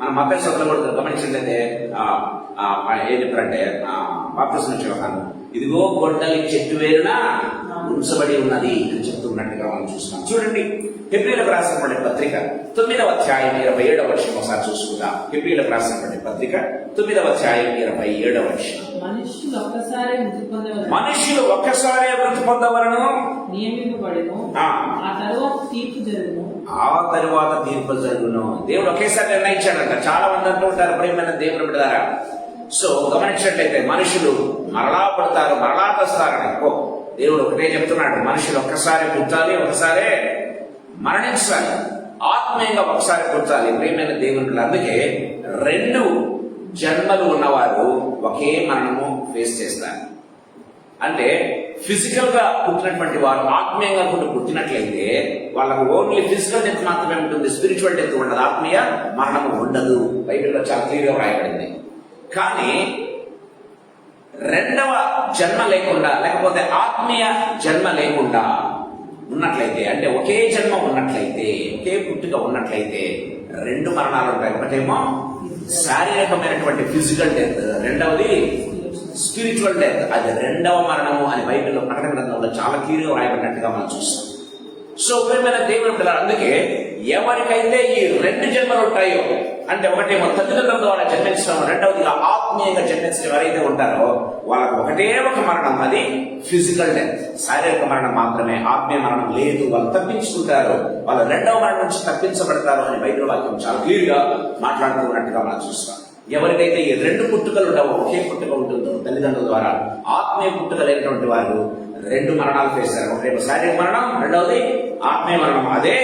మన మత సభలో కూడా గమనించినట్లయితే ఏం చెప్పారంటే బాప్తిస్మం ఇచ్చేవారు, ఇదిగో గొడ్డలి చెట్టు వేరున ఉంచబడి ఉన్నది అని చెప్తున్నట్టుగా మనం చూస్తాం. చూడండి, హెబ్రీయులకు రాసినటువంటి పత్రిక 9వ అధ్యాయం 27వ వచనం ఒకసారి చూసుకుందాం. హెబ్రీయులకు రాసినటువంటి పత్రిక 9వ అధ్యాయం 27వ వచనం. మనుషులు ఒక్కసారే మృతి పొందవలను నియమింపబడెను, ఆ తరువాత తీర్పు జరుగును. దేవుడు ఒకేసారి నిర్ణయించాడంట. చాలా మంది అంటూ ఉంటారు, ప్రియమైన దేవుని బిడ్డలారా. సో గమనించినట్లయితే మనుషులు మరలా పడతారు, మరలా తెస్తారని దేవుడు ఒకటే చెప్తున్నాడు, మనుషులు ఒక్కసారి పుట్టాలి, ఒకసారే మరణించాలి, ఆత్మీయంగా ఒకసారి పుట్టాలి. ప్రియమైన దేవుని. అందుకే 2 జన్మలు ఉన్నవారు ఒకే మరణము ఫేస్ చేస్తారు. అంటే ఫిజికల్ గా పుట్టినటువంటి వారు ఆత్మీయంగా పుట్టినట్లయితే వాళ్ళకు ఓన్లీ ఫిజికల్ డెత్ మాత్రమే ఉంటుంది, స్పిరిచువల్ డెత్ ఉండదు, ఆత్మీయ మరణము ఉండదు. బైబిల్లో చాలా క్లియర్ గా వ్రాయబడింది. కానీ 2వ జన్మ లేకుండా, లేకపోతే ఆత్మీయ జన్మ లేకుండా ఉన్నట్లయితే, అంటే ఒకే జన్మ ఉన్నట్లయితే, ఒకే పుట్టుక ఉన్నట్లయితే 2 మరణాలు ఉంటాయి. ఒకటేమో శారీరకమైనటువంటి ఫిజికల్ డెత్, రెండవది స్పిరిచువల్ డెత్. అది 2వ మరణము అని బైబిల్లో ప్రకటన గ్రంథంలో చాలా క్లియర్గా వ్రాయబడినట్టుగా మనం చూస్తాం. సో ప్రియమైన దేవుని పిల్లలు, అందుకే ఎవరికైతే ఈ 2 జన్మలు ఉంటాయో, అంటే ఒకటేమో తల్లిదండ్రుల ద్వారా జన్మించడం, రెండవదిగా ఆత్మీయంగా జన్మించడం ఎవరైతే ఉంటారో వాళ్ళకు ఒకటే ఒక మరణం, అది ఫిజికల్ డెత్, శారీరక మరణం మాత్రమే, ఆత్మీయ మరణం లేదు. వాళ్ళు తప్పించుకుంటారు, వాళ్ళు 2వ మరణం నుంచి తప్పించబడతారు అని బైబిల్ వాక్యం చాలా క్లియర్ గా మాట్లాడుతున్నట్టుగా మనం చూస్తాం. ఎవరికైతే ఈ 2 పుట్టుకలు ఉండవో, ఒకే పుట్టుక ఉంటుందో తల్లిదండ్రుల ద్వారా, ఆత్మీయ పుట్టుక లేనటువంటి వారు 2 మరణాలు చేశారు. ఒకటేమో శారీరక మరణం, రెండవది ఆత్మీయ మరణం, అదే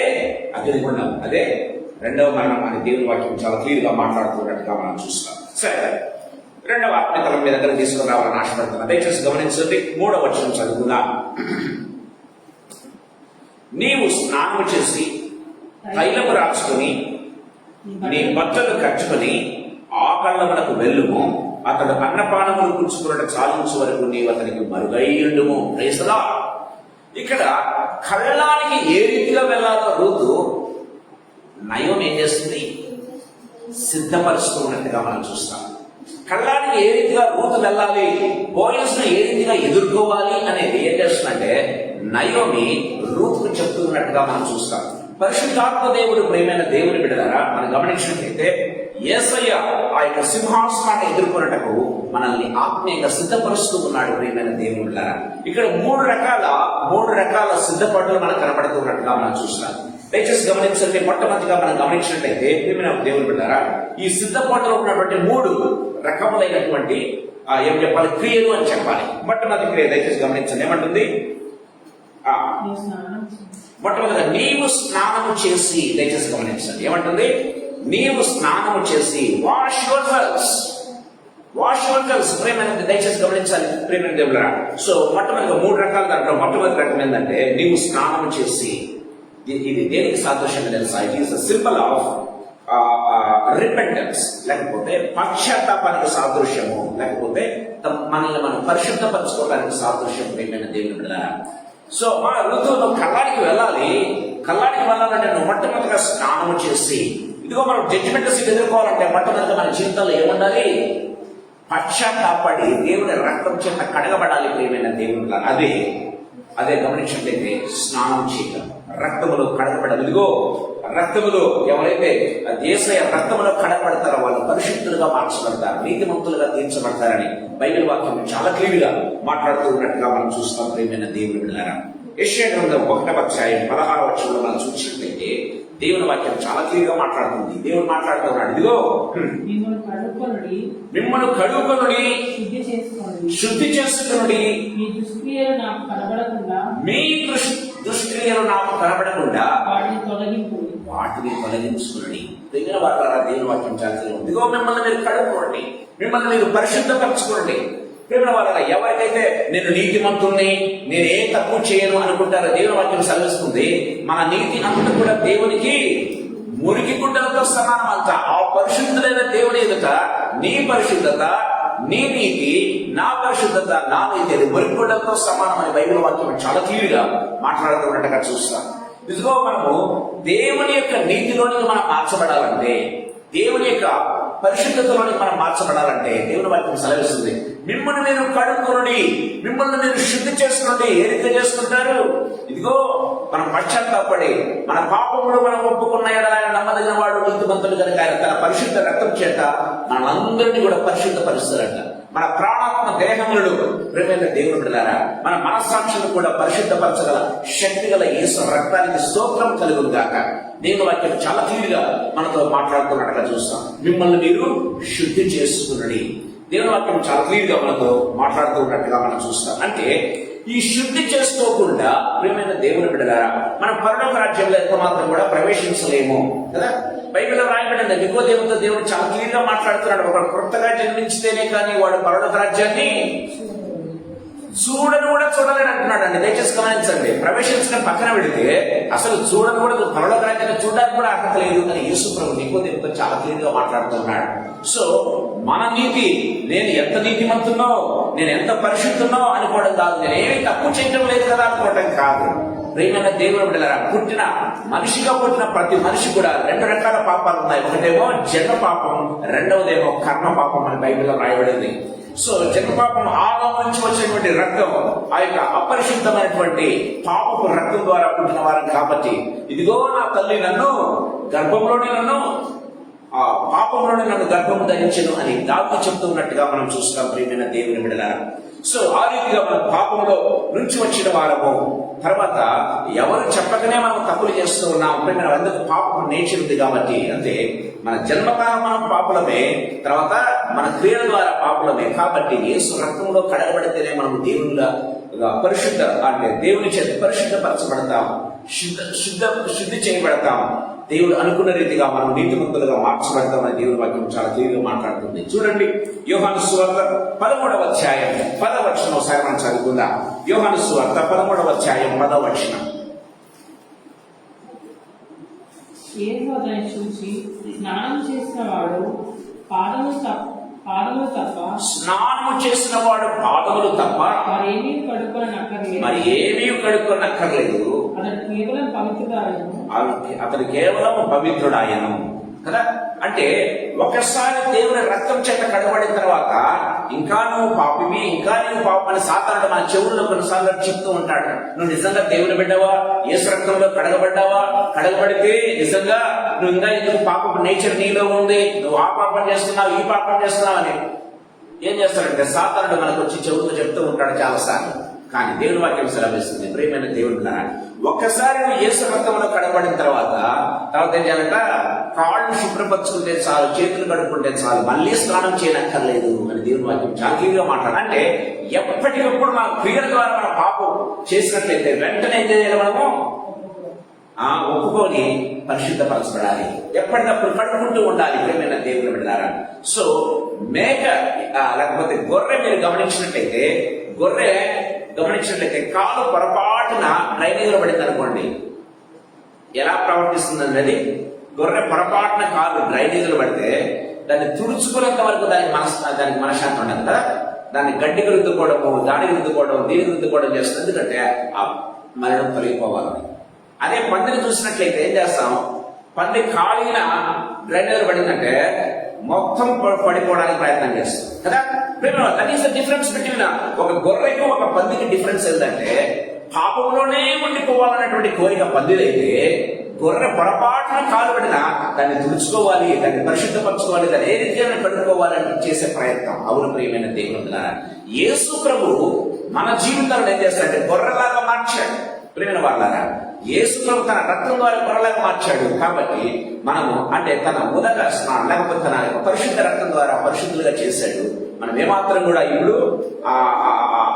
అగ్నిగుండం, అదే 2వ మరణం అని దేవుని వాక్యం చాలా క్లియర్ గా మాట్లాడుతున్నట్టుగా మనం చూస్తాం. సరే, 2వ ఆత్మీయతల మీ దగ్గర తీసుకుని రావాలని ఆశపడుతున్నా. దయచేసి గమనించండి. 3వ వచనం చదువుకుందాం. నీవు స్నానం చేసి తైలము రాసుకుని నీ బట్టలు కట్టుకుని ఆ కళ్ళమునకు వెళ్ళుము, అతడు అన్నపానములు పుచ్చుకున్నట్టు చాలించు వరకు నీవు అతనికి మరుగైయుండుము. Praise the lord. ఇక్కడ కళ్ళానికి ఏ రీతిగా వెళ్ళాలో రూతు నయోమి ఏం చేస్తుంది, సిద్ధపరుస్తూ ఉన్నట్టుగా మనం చూస్తాం. కళ్ళానికి ఏ రీతిగా రూతు వెళ్ళాలి, బోయస్ను ఏ రీతిగా ఎదుర్కోవాలి అనేది ఏం చేస్తుందంటే నయోమి రూతుకు చెప్తున్నట్టుగా మనం చూస్తాం. పరిశుద్ధాత్మ దేవుడు, ప్రేమైన దేవుని బిడ్డలారా, మనం గమనించినట్లయితే యేసయ్య ఆ యొక్క సింహాసనాన్ని ఎదుర్కొన్నటకు మనల్ని ఆత్మీయంగా సిద్ధపరుస్తూ ఉన్నాడు. ప్రేమైన దేవుని బిడ్డలారా, ఇక్కడ 3 రకాల సిద్ధపాట్లు మనకు కనబడుతున్నట్టుగా మనం చూస్తున్నాం. దయచేసి గమనించండి. మొట్టమొదటిగా మనం గమనించినట్లయితే ప్రియమైన దేవుని బిడ్డలారా, ఈ సిద్ధపాటులో ఉన్నటువంటి 3 రకములైనటువంటి ఏం చెప్పాలి, క్రియలు అని చెప్పాలి. మొట్టమొదటి క్రియ దయచేసి గమనించండి. ఏమంటుంది? మొట్టమొదటిగా నీవు స్నానము చేసి, దయచేసి గమనించండి. ఏమంటుంది? నీవు స్నానము చేసి, wash yourselves. Wash your girls. ప్రేమైన దయచేసి గమనించాలి ప్రేమైన దేవుడా. సో మొట్టమొదటి 3 రకాల దాంట్లో మొట్టమొదటి రకం ఏంటంటే నీవు స్నానం చేసి, ఇది దేనికి సాదృశ్యంగా తెలుసా? It is the symbol of repentance, లేకపోతే పశ్చాత్తాపానికి సాదృశ్యము, లేకపోతే మనల్ని మనం పరిశుద్ధపరచుకోవడానికి సాదృశ్యం ప్రేమైన దేవుని బిడ్డలారా. సో మన ఋతువులో కల్లాడికి వెళ్ళాలి. కల్లాడికి వెళ్ళాలంటే నువ్వు మొట్టమొదటిగా స్నానం చేసి, ఇదిగో మనం జడ్జిమెంట్ సీట్ ఎదుర్కోవాలంటే మొట్టమొదటిగా మన జీవితంలో ఏముండాలి? పశ్చాత్తాపడి దేవుని రక్తం చేత కడగబడాలి ప్రియమైన దేవుని. అదే గమనించినట్లయితే స్నానం చేయడం, రక్తములో కడగబడాలి. ఇదిగో రక్తములో ఎవరైతే యేసయ్య రక్తములో కడగబడతారో వాళ్ళు పరిశుద్ధులుగా మార్చబడతారు, నీతిమంతులుగా తీర్చబడతారని బైబిల్ వాక్యం చాలా క్లియర్ గా మాట్లాడుతూ ఉన్నట్టుగా మనం చూస్తాం ప్రియమైన దేవుని బిడ్డలారా. యెషయా గ్రంథం 1వ అధ్యాయం 16వ వచనంలో మనం చూసినట్లయితే దేవుని వాక్యం చాలా క్లియర్ గా మాట్లాడుతుంది. దేవుడు మాట్లాడుతున్నాడు, ఇదిగో మిమ్మల్ని కడుక్కొనుడి, శుద్ధి చేసుకునుడి, మీ దుష్క్రియలు నాకు కనబడకుండా వాటిని తొలగించుకుని. దగ్గర వాళ్ళ దేవుని వాక్యం చాలా ఇదిగో మిమ్మల్ని మీరు కడుక్కోండి, మిమ్మల్ని మీరు పరిశుద్ధపరచుకోండి. ప్రేమ వాళ్ళ ఎవరికైతే నేను నీతిమంతుణ్ణి, నేను ఏ తప్పు చేయను అనుకుంటారో దేవుని వాక్యం సెలవిస్తుంది, మన నీతి అంతా కూడా దేవునికి మురికి గుడ్డలతో సమానం. అంతా ఆ పరిశుద్ధులైన దేవుని ఎదుట నీ పరిశుద్ధత, నీ నీతి, నా పరిశుద్ధత, నా నీతి అది మురికి గుడ్డలతో సమానం అని బైబిల్ వాక్యం చాలా క్లియర్ గా మాట్లాడుతున్నట్టుగా చూస్తాం. ఇదిగో మనము దేవుని యొక్క నీతిలోనికి మనం మార్చబడాలంటే, దేవుని యొక్క పరిశుద్ధతలోనికి మనం మార్చబడాలంటే దేవుని వాక్యం సెలవిస్తుంది, మిమ్మల్ని మీరు కడుక్కొనుడి, మిమ్మల్ని మీరు శుద్ధి చేసుకునండి. ఏ రీతిగా చేసుకుంటారు? ఇదిగో మనం పశ్చాత్తాపడి మన పాపములు మనం ఒప్పుకున్న ఎడల ఆయన నమ్మదగిన వాడు, నీతిమంతుడు కనుక ఆయన తన పరిశుద్ధ రక్తం చేత మనందరినీ కూడా పరిశుద్ధపరుస్తారంట. మన ప్రాణాత్మ దేహములను ప్రేమైన దేవుని బిడ్డలారా, మన మనస్సాక్షులను కూడా పరిశుద్ధపరచగల శక్తి గల యేసు రక్తానికి స్తోత్రం కలుగును గాక. దేవుని వాక్యం చాలా క్లియర్ గా మనతో మాట్లాడుతున్నట్టుగా చూస్తాం, మిమ్మల్ని మీరు శుద్ధి చేసుకునండి. దేవుని వాక్యం చాలా క్లియర్ గా మనతో మాట్లాడుతూ ఉన్నట్టుగా మనం చూస్తాం. అంటే ఈ శుద్ధి చేసుకోకుండా ప్రియమైన దేవుని బిడ్డలారా మన పరలోక రాజ్యంలో ఎంత మాత్రం కూడా ప్రవేశించలేము కదా. బైబిల్లో రాయబడింది, నికోదేముతో దేవుడు చాలా క్లియర్ గా మాట్లాడుతున్నాడు, ఒక కొత్తగా జన్మించితేనే కానీ వాడు పరలోక రాజ్యాన్ని చూడని కూడా చూడలేడు అంటున్నాడు అండి. దయచేసి గమనించండి, ప్రవేశించడం పక్కన పెడితే అసలు చూడని కూడా పరలోక రాజ్యాన్ని చూడడానికి కూడా అర్హత లేదు అని యేసు ప్రభు నికోదేముతో చాలా క్లియర్ గా మాట్లాడుతున్నాడు. సో మన నీతి, నేను ఎంత నీతిమంతున్నో, నేను ఎంత పరిశుద్ధున్నో అనుకోవడం కాదు, నేనేమి తప్పు చేయడం లేదు కదా అనుకోవడం కాదు. ప్రియమైన దేవుని బిడ్డలారా, పుట్టిన మనిషిగా పుట్టిన ప్రతి మనిషి కూడా 2 రకాల పాపాలు ఉన్నాయి. ఒకటేమో జన్మ పాపం, రెండవదేమో కర్మ పాపం అని బైబిల్లో రాయబడింది. సో జన్మపాపం ఆదాము నుంచి వచ్చినటువంటి రక్తం, ఆ యొక్క అపరిశుద్ధమైనటువంటి పాపపు రక్తం ద్వారా పుట్టిన వారం కాబట్టి, ఇదిగో నా తల్లి నన్ను గర్భంలోనే ఆ పాపంలోనే నన్ను గర్భం ధరించను అని దావీదు చెప్తూ ఉన్నట్టుగా మనం చూస్తాం ప్రియమైన దేవుని బిడ్డలారా. సో ఆ రీతిగా మనం పాపంలో నుంచి వచ్చిన వారము, తర్వాత ఎవరు చెప్పకనే మనం తప్పులు చేస్తూ ఉన్నాం. ప్రియమైన అందుకు పాపం నేచర్ ఉంది కాబట్టి, అంటే మన జన్మకాల మనం పాపులమే, తర్వాత మన క్రియల ద్వారా పాపులమే. కాబట్టి యేసు రక్తంలో కడగబడితేనే మనం దేవునిగా పరిశుద్ధ, అంటే దేవుని చేత పరిశుద్ధపరచబడతాం, శుద్ధి చేయబడతాం. దేవుడు అనుకున్న రీతిగా మనం నీతిమంతులుగా మార్చబడతామని దేవుని వాక్యం చాలా క్లియర్గా మాట్లాడుతుంది. చూడండి, యోహాను సువార్త 13వ అధ్యాయం 10వ వచనం ఒకసారి మనం చదువుకుందాం. యోహాను సువార్త 13వ అధ్యాయం 10వ వచనం. చూసి స్నానం చేసిన వాడు పాదములు తప్ప మరి ఏమీ కడుక్కొనక్కర్లేదు. అతడు కేవలం పవిత్రుడాయను కదా. అంటే ఒకసారి దేవుని రక్తం చేత కడగబడిన తర్వాత ఇంకా నువ్వు పాపివి, ఇంకా నువ్వు పాపని సాతానుడు మన చెవుల్లో కొన్నిసార్లు చెప్తూ ఉంటాడు. నువ్వు నిజంగా దేవుని బిడ్డవా, యేసు రక్తంలో కడగబడ్డావా, కడగబడితే నిజంగా నువ్వు ఇంకా ఎందుకు పాపపు నేచర్ నీలో ఉంది, నువ్వు ఆ పాపం చేస్తున్నావు, ఈ పాపం చేస్తున్నావు అని ఏం చేస్తాడంటే సాతానుడు మనకు వచ్చి చెవుల్లో చెప్తూ ఉంటాడు చాలాసార్లు. కానీ దేవుని వాక్యం సెలవిస్తుంది, ప్రియమైన దేవుడు ఒక్కసారి నువ్వు యేసు రక్తంలో కడగబడిన తర్వాత ఏం చేయాలంట, కాళ్ళు శుభ్రపరచుకుంటే చాలు, చేతులు కడుక్కుంటే చాలు, మళ్ళీ స్నానం చేయనక్కర్లేదు అని దేవుని వాక్యం చాలా క్లియర్గా మాట్లాడు. అంటే ఎప్పటికప్పుడు మన క్రియల ద్వారా మన పాపం చేసినట్లయితే వెంటనే ఏం చేయాలి, మనము ఒప్పుకొని పరిశుద్ధపరచబడాలి, ఎప్పటికప్పుడు కడుక్కుంటూ ఉండాలి ప్రియమైన దేవుని బిడ్డలారా. సో మేక లేకపోతే గొర్రె మీరు గమనించినట్లయితే కాలు పొరపాటున డ్రైనేజీలో పడింది అనుకోండి, ఎలా ప్రవర్తిస్తుంది అన్నది. గొర్రె పొరపాటున కాలు డ్రైనేజీలో పడితే దాన్ని తుడుచుకునేంత వరకు దానికి మనశ్శాంతి ఉండదు కదా. దాన్ని గడ్డికి రుద్దుకోవడము, దానికి రుద్దుకోవడం, దీనికి రుద్దుకోవడం చేస్తుంది. ఎందుకంటే ఆ మరణం తొలగిపోవాలని. అదే పందిని చూసినట్లయితే ఏం చేస్తాం, పంది ఖాళీన డ్రైనేజీలో పడిందంటే మొత్తం పడిపోవడానికి ప్రయత్నం చేస్తాం కదా. That is the difference between ఒక గొర్రెకు ఒక పందికి డిఫరెన్స్ ఏంటంటే, పాపంలోనే ఉండిపోవాలన్నటువంటి కోరిక పందిదైతే, గొర్రె పొరపాటున కాలు పడినా దాన్ని తుడుచుకోవాలి, దాన్ని పరిశుద్ధపరచుకోవాలి, దాన్ని ఏ రీతిగా కడుక్కోవాలని చేసే ప్రయత్నం. అవును ప్రియమైన దేవుడులారా, యేసు ప్రభు మన జీవితాలను ఏం చేస్తాడంటే గొర్రెలాగా మార్చాడు. ప్రియమైన వాళ్ళారా, యేసు ప్రభు తన రక్తం ద్వారా గొర్రెలాగా మార్చాడు. కాబట్టి మనము అంటే తన ఉదక స్నానం లేకపోతే తన పరిశుద్ధ రక్తం ద్వారా పరిశుద్ధులుగా చేశాడు. మనం ఏమాత్రం కూడా ఇప్పుడు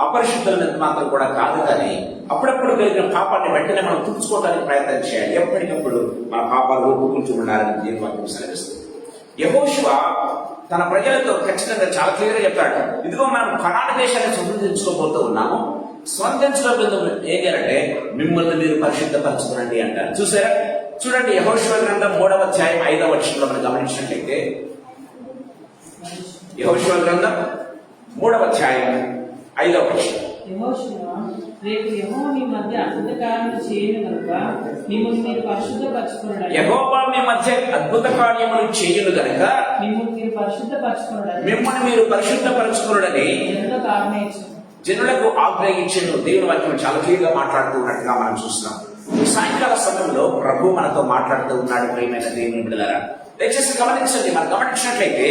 అపరిశుద్ధులైనంత మాత్రం కూడా కాదు, కానీ అప్పుడప్పుడు కలిగిన పాపాన్ని వెంటనే మనం తుడుచుకోవడానికి ప్రయత్నం చేయాలి. ఎప్పటికప్పుడు మన పాపాలు ఒప్పుకుంటూ ఉండాలని దేవుని వాక్యం సెలవిస్తుంది. యెహోషువ తన ప్రజలతో ఖచ్చితంగా చాలా క్లియర్ గా చెప్తాడు, ఇదిగో మనం కనాను దేశాన్ని స్వతంత్రించుకోబోతూ ఉన్నాము. స్వతంత్రించుకోబోతూ ఏం చేయాలంటే మిమ్మల్ని మీరు పరిశుద్ధపరచుకోనండి అంటారు. చూసారా, చూడండి యెహోషువ గ్రంథం 3వ అధ్యాయం 5వ వచనంలో మనం గమనించినట్లయితే, యెహోషువ గ్రంథం 3వ అధ్యాయం 5వ వచనం, రేపు యెహోవా మీ మధ్య అద్భుత కార్యములు చేయను కనుక మిమ్మల్ని మీరు పరిశుద్ధపరచుకొనుడని. యెహోవా మీ మధ్య అద్భుత కార్యములు చేయను గనుక మిమ్మల్ని మీరు పరిశుద్ధపరచుకొనుడని జనులకు ఆజ్ఞయించెను. దేవుని వాక్యం చాలా క్లియర్ గా మాట్లాడుతూ ఉన్నట్టుగా మనం చూస్తున్నాం. ఈ సాయంకాల సమయంలో ప్రభు మనతో మాట్లాడుతూ ఉన్నాడు. ప్రియమైన దేవుని బిడ్డలారా, దయచేసి గమనించండి. మనం గమనించినట్లయితే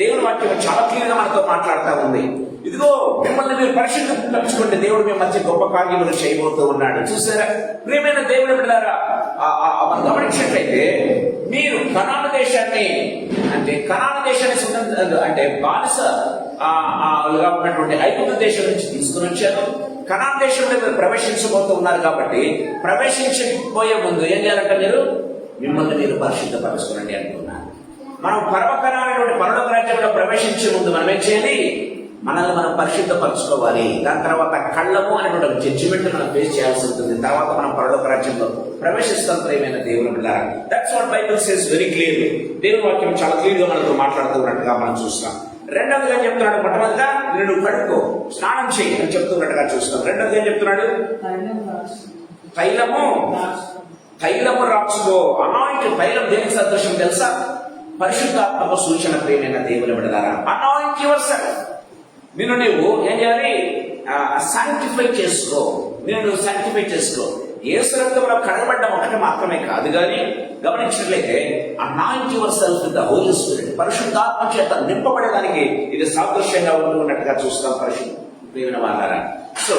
దేవుని వాక్యం చాలా క్లియర్ గా మనతో మాట్లాడుతూ ఉంది. ఇదిగో మిమ్మల్ని మీరు పరిశుద్ధపరచుకుంటే దేవుడు మీ మధ్య గొప్ప కార్యములు చేయబోతూ ఉన్నాడు. చూసారా ప్రియమైన దేవుని బిడ్డలారా, మనం గమనించినట్లయితే మీరు కనాను దేశాన్ని అంటే బానిస ఉన్నటువంటి ఐగుప్తు దేశం నుంచి తీసుకుని వచ్చారు. కనాను దేశంలో మీరు ప్రవేశించబోతూ ఉన్నారు. కాబట్టి ప్రవేశించబోయే ముందు ఏం చేయాలంటే మిమ్మల్ని మీరు పరిశుద్ధపరచుకోనండి అంటున్నారు. మనం పరమకరమైనటువంటి పరలోక రాజ్యంలో ప్రవేశించే ముందు మనం ఏం చేయాలి, మనల్ని మనం పరిశుద్ధపరచుకోవాలి. దాని తర్వాత కళ్ళము అనేటువంటి జడ్జిమెంట్ మనం ఫేస్ చేయాల్సి ఉంటుంది. తర్వాత మనం పరలోక రాజ్యంలో ప్రవేశిస్తాం. ప్రియమైన దేవుని బిడ్డలారా, that's what Bible says very clearly. దేవుని వాక్యం చాలా క్లియర్ గా మనతో మాట్లాడుతున్నట్టుగా మనం చూస్తాం. రెండవదిగా చెప్తున్నాడు, మొట్టమొదటిగా నేను కడుక్కో, స్నానం చేయి అని చెప్తున్నట్టుగా చూస్తాం. రెండవది ఏం చెప్తున్నాడు, తైలము రాచుకో. అనాయింట్ తైలం దేనికి సదృశ్యం తెలుసా? పరిశుద్ధాత్మక సూచన. ప్రియమైన దేవుని బిడ్డలారా, అనాయింట్ యువర్ సెల్ఫ్. నిన్ను నువ్వు ఏం చేయాలి, శాంక్టిఫై చేసుకో. శాంక్టిఫై చేసుకో. యేసు రక్తంలో కడగబడ్డం ఒకటి మాత్రమే కాదు, కానీ గమనించినట్లయితే anoint yourself with the holy spirit, పరిశుద్ధాత్మ చేత నింపబడేదానికి ఇది సాదృశ్యంగా ఉంటున్నట్టుగా చూస్తాం. ప్రియమైన వాళ్ళారా, సో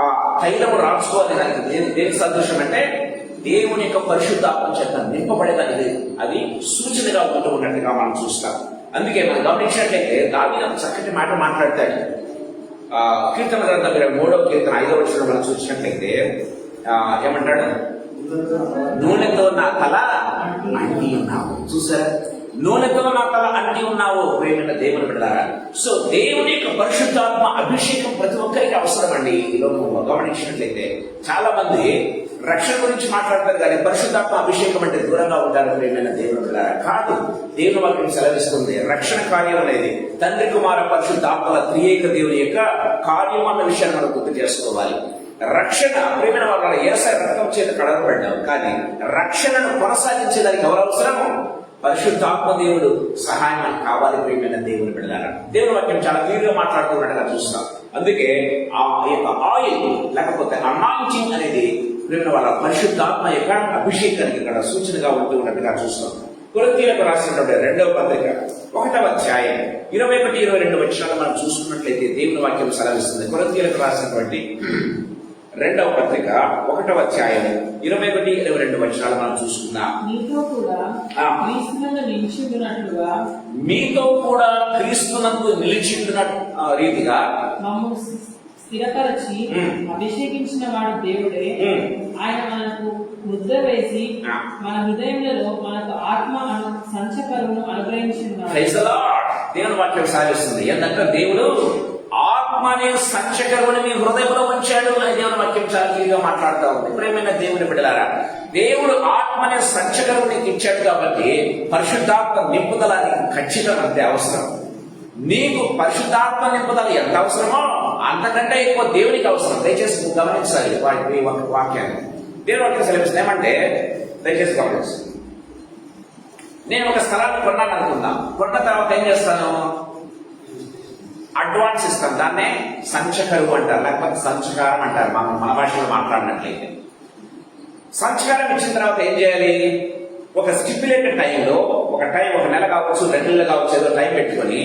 ఆ తైలము రాసుకోవాలి. దానికి దేనికి సదృశ్యం అంటే దేవుని యొక్క పరిశుద్ధాత్మ చేత నింపబడేదానికి అది సూచనగా ఉంటూ ఉన్నట్టుగా మనం చూస్తాం. అందుకే మనం గమనించినట్లయితే దావీదు చక్కటి మాట మాట్లాడతాడు. కీర్తన గ్రంథం 3వ కీర్తన 5వ వచనం మనం చూసినట్లయితే ఏమంటాడు, నూనెతో నా తల అంటి ఉన్నావు. చూసారా, నూనెతో నా తల అంటి ఉన్నావు. ప్రియమైన దేవుని బిడ్డలారా, సో దేవుని యొక్క పరిశుద్ధాత్మ అభిషేకం ప్రతి ఒక్కరికి అవసరం అండి. ఈ లోకంలో గమనించినట్లయితే చాలా మంది రక్షణ గురించి మాట్లాడతారు, కానీ పరిశుద్ధాత్మ అభిషేకం అంటే దూరంగా ఉంటారు. ప్రియమైన దేవుని బిడ్డలారా, కాదు. దేవుని వాక్యం సెలవిస్తుంది, రక్షణ కార్యం అనేది తండ్రి కుమార పరిశుద్ధాత్మల త్రియేక దేవుని యొక్క కార్యం అన్న విషయాన్ని మనం గుర్తు చేసుకోవాలి. రక్షణ ప్రియమైన వాళ్ళ యేసయ్య రక్తం చేత కడగబడ్డాం, కానీ రక్షణను కొనసాగించేదానికి ఎవరు అవసరము? పరిశుద్ధాత్మ దేవుడు సహాయం మనకు కావాలి. ప్రియమైన దేవుని బిడ్డలారా, దేవుని వాక్యం చాలా క్లియర్ గా మాట్లాడుతున్నట్టుగా చూస్తాం. అందుకే ఆ యొక్క ఆయిల్ లేకపోతే అనాయింటింగ్ అనేది ప్రియమైన వాళ్ళ పరిశుద్ధాత్మ యొక్క అభిషేకానికి ఇక్కడ సూచనగా ఉంటూ ఉన్నట్టుగా చూస్తాం. కొరింథీయులకు రాసినటువంటి 2వ పత్రిక 1వ అధ్యాయం 21, 22 వచనాలు మనం చూసుకున్నట్లయితే దేవుని వాక్యం సెలవిస్తుంది. కొరింథీయులకు రాసినటువంటి 2వ పత్రిక 1వ అధ్యాయం 21, 22 వచనాలు మనం చూసుకుందాం. మీతో కూడా క్రీస్తునందు నిలిచిండున రీతిగా స్థిరపరచి అభిషేకించిన వాడు దేవుడే. ఆయన మనకు ముద్ర వేసి మన హృదయంలో మనకు ఆత్మ సంచకరును అనుగ్రహించున్నాడు. దేవుని వాక్యం సాధిస్తుంది. ఏంటంటే దేవుడు ఆత్మ అనే సంచకరువుని మీ హృదయంలో ఉంచాడు అని దేవుని వాక్యం చాలా క్లియర్గా మాట్లాడుతూ ఉంది. ప్రేమైన దేవుని బిడ్డలారా, దేవుడు ఆత్మ అనే సంచకరువు నీకు ఇచ్చాడు కాబట్టి పరిశుద్ధాత్మ నింపుదల నీకు ఖచ్చితంగా అంతే అవసరం. నీకు పరిశుద్ధాత్మ నింపుదల ఎంత అవసరమో అంతకంటే ఎక్కువ దేవునికి అవసరం. దయచేసి గమనించాలి వాక్యాన్ని. దేవుని వాక్యం సెలవిస్తుంది ఏమంటే, దయచేసి గమనించాలి. నేను ఒక స్థలాన్ని కొన్నాను అనుకుందాం. కొన్న తర్వాత ఏం చేస్తాను? అడ్వాన్స్ ఇస్తాను. దాన్నే సంచకరువు అంటారు, లేకపోతే సంచకారం అంటారు మన భాషలో మాట్లాడినట్లయితే. సంచకారం ఇచ్చిన తర్వాత ఏం చేయాలి? ఒక స్టిప్యులేటెడ్ టైంలో, ఒక నెల కావచ్చు, 2 నెలలు కావచ్చు, ఏదో టైం పెట్టుకొని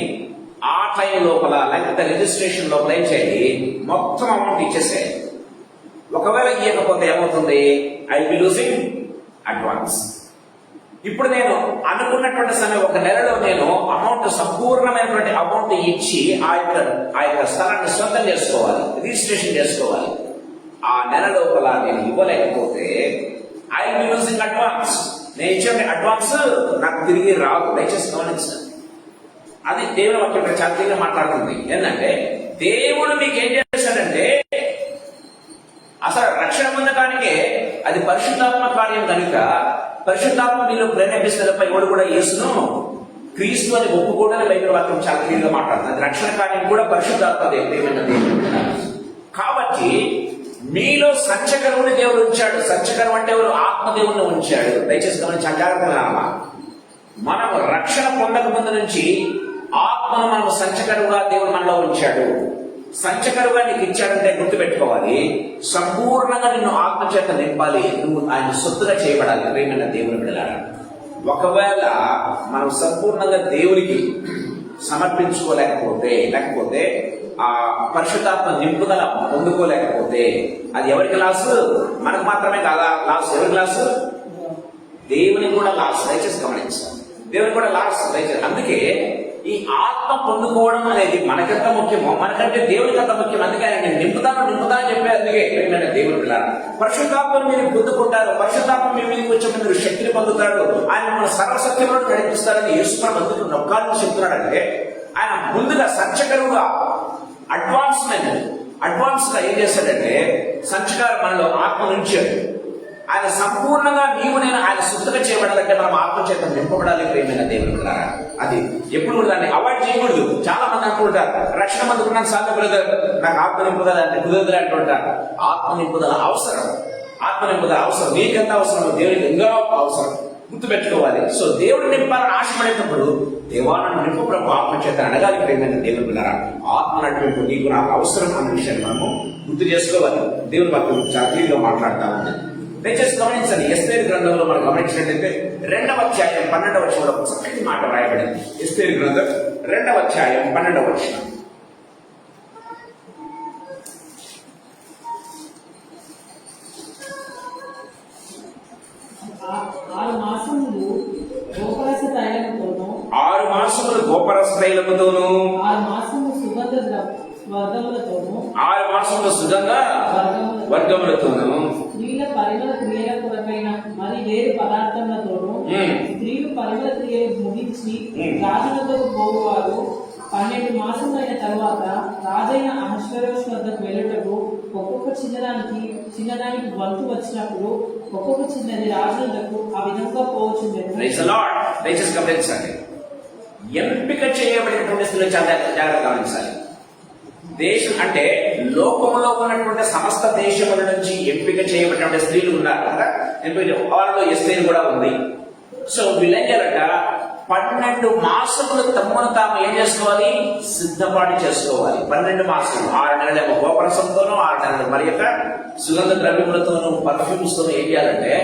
ఆ టైం లోపల లేకపోతే రిజిస్ట్రేషన్ లోపల ఏం చేయాలి? మొత్తం అమౌంట్ ఇచ్చేసేయాలి. ఒకవేళ ఇవ్వకపోతే ఏమవుతుంది? I will be losing advance. ఇప్పుడు నేను అనుకున్నటువంటి సమయం, 1 నెలలో నేను అమౌంట్, సంపూర్ణమైనటువంటి అమౌంట్ ఇచ్చి ఆ యొక్క స్థలాన్ని సొంతం చేసుకోవాలి, రిజిస్ట్రేషన్ చేసుకోవాలి. ఆ నెల లోపల నేను ఇవ్వలేకపోతే I will be losing advance. నేను ఇచ్చే అడ్వాన్స్ నాకు తిరిగి రాదు. దయచేసి గమనించాలి. అది దేవుని వాక్యం చాలా క్లియర్గా మాట్లాడుతుంది. ఏంటంటే దేవుడు మీకు ఏం చేశాడంటే, అసలు రక్షణ పొందడానికే అది పరిశుద్ధాత్మ కార్యం కనుక పరిశుద్ధాత్మ మీలో ప్రేరేపిస్తున్నపై ఎవడు కూడా యేసును క్రీస్తు అని ఒప్పుకోవడానికి బైబిల్ వాక్యం చాలా క్లియర్గా మాట్లాడుతుంది. అది రక్షణ కార్యం కూడా పరిశుద్ధాత్మ దేవుడు. కాబట్టి మీలో సంచకరువుని దేవుడు ఉంచాడు. సంచకరువు అంటే ఎవరు? ఆత్మదేవుని ఉంచాడు. దయచేసి గమనించి జాగ్రత్తగా మనం రక్షణ పొందక ముందు నుంచి ఆత్మను మనం సంచకరువుగా దేవుడు మనలో ఉంచాడు. సంచకరువుగా నీకు ఇచ్చాడంటే గుర్తుపెట్టుకోవాలి, సంపూర్ణంగా నిన్ను ఆత్మచేత నింపాలి. నువ్వు ఆయన సొత్తుగా చేయబడాలి. ప్రేమైన దేవుని బిడ్డలారా, ఒకవేళ మనం సంపూర్ణంగా దేవునికి లేకపోతే ఆ పరిశుద్ధాత్మ నింపుదల పొందుకోలేకపోతే అది ఎవరికి లాసు? మనకు మాత్రమే కాదా లాస్? ఎవరికి లాసు? దేవునికి కూడా లాస్. దయచేసి గమనించాలి. దేవునికి కూడా లాస్. దయచేసి అందుకే ఈ ఆత్మ పొందుకోవడం అనేది మనకెంత ముఖ్యమో మనకంటే దేవునికి అంత ముఖ్యం. అందుకే ఆయన నింపుతాను చెప్పే. అందుకే ఏమైనా దేవుని పిల్లలు పరిశుద్ధాత్మను మీరు పొందుకుంటారు. పరిశుద్ధాత్మ మీ మీదకి వచ్చే మీరు శక్తిని పొందుతాడు. ఆయన మన సర్వసత్యంలో నడిపిస్తారని యేసుప్రభువు అందుకు నొక్కాలని చెప్తున్నాడంటే, ఆయన ముందుగా సంచకరువుగా అడ్వాన్స్ గా ఏం చేశాడంటే, సంచకారం మనలో ఆత్మ నుంచాడు. ఆయన సంపూర్ణంగా నేను ఆయన శుద్ధగా చేయబడాలంటే మనం ఆత్మచేత నింపబడాలి. ప్రేమైన దేవుని పిల్లలారా, అది ఎప్పుడు కూడా దాన్ని అవాయిడ్ చేయకూడదు. చాలా మంది అనుకుంటారు, రక్షణ పొందుకున్నాను సార్ బ్రదర్, నాకు ఆత్మ నింపుదల అంటే కుదరదు అంటుంటారు. ఆత్మ నింపుదల అవసరం. నీకెంత అవసరం, దేవునికి ఇంకా అవసరం. గుర్తుపెట్టుకోవాలి. సో దేవుడు నింపాలని ఆశపడేటప్పుడు దేవాలను నింపు ప్రభు ఆత్మచేత అడగాలి. ప్రేమైన దేవుని పిల్లలారా, ఆత్మ నడిపింపు నీకు నాకు అవసరం అన్న విషయాన్ని మనము గుర్తు చేసుకోవాలి. దేవుని భక్తులు చాలా క్లియర్గా మాట్లాడుతూ ఉంది. దయచేసి గమనించండి. ఎస్తేరు గ్రంథంలో మనం గమనించినట్లయితే 2వ అధ్యాయం 12వ వచనంలో ఒక చక్కటి మాట రాయబడింది. ఎస్తేరు గ్రంథం 2వ అధ్యాయం 12వ వచనం. ఆరు మాసములు గోపరస తైలముతోను 6 మాసములు గోపరస తైలముతోను 6 మాసములు సుగంధ వర్గములతోను 6 మాసములు సుగంధ వర్గములతోను స్త్రీల పరిమళ క్రియల కొరకైన మరి వేరు పదార్థములతోను స్త్రీలు పరిమళ క్రియలు ముగించి రాజులతో పోవువారు 12 మాసములైన తరువాత రాజైన అహష్వేరోషు వద్దకు వెళ్ళుటకు ఒక్కొక్క చిన్నదానికి వంతు వచ్చినప్పుడు ఒక్కొక్క చిన్నది రాజులకు ఆ విధంగా పోవచ్చుండెను. దయచేసి గమనించాలి. ఎంపిక చేయబడినటువంటి స్త్రీలు చాలా జాగ్రత్తగా గమనించాలి. దేశం అంటే లోకంలో ఉన్నటువంటి సమస్త దేశముల నుంచి ఎంపిక చేయబడినటువంటి స్త్రీలు ఉన్నారు కదా. వాళ్ళలో ఎస్తేరు కూడా ఉంది. సో వీళ్ళంటారట 12 మాసములు తమ్మును తాము ఏం చేసుకోవాలి? సిద్ధపాటు చేసుకోవాలి. 12 మాసములు, 6 నెలలేమో గోపరసంతోనూ, 6 నెలలు మరి యొక్క సుగంధ ద్రవ్యములతోనూ పర్ఫ్యూమ్స్ తోనూ ఏం చేయాలంటే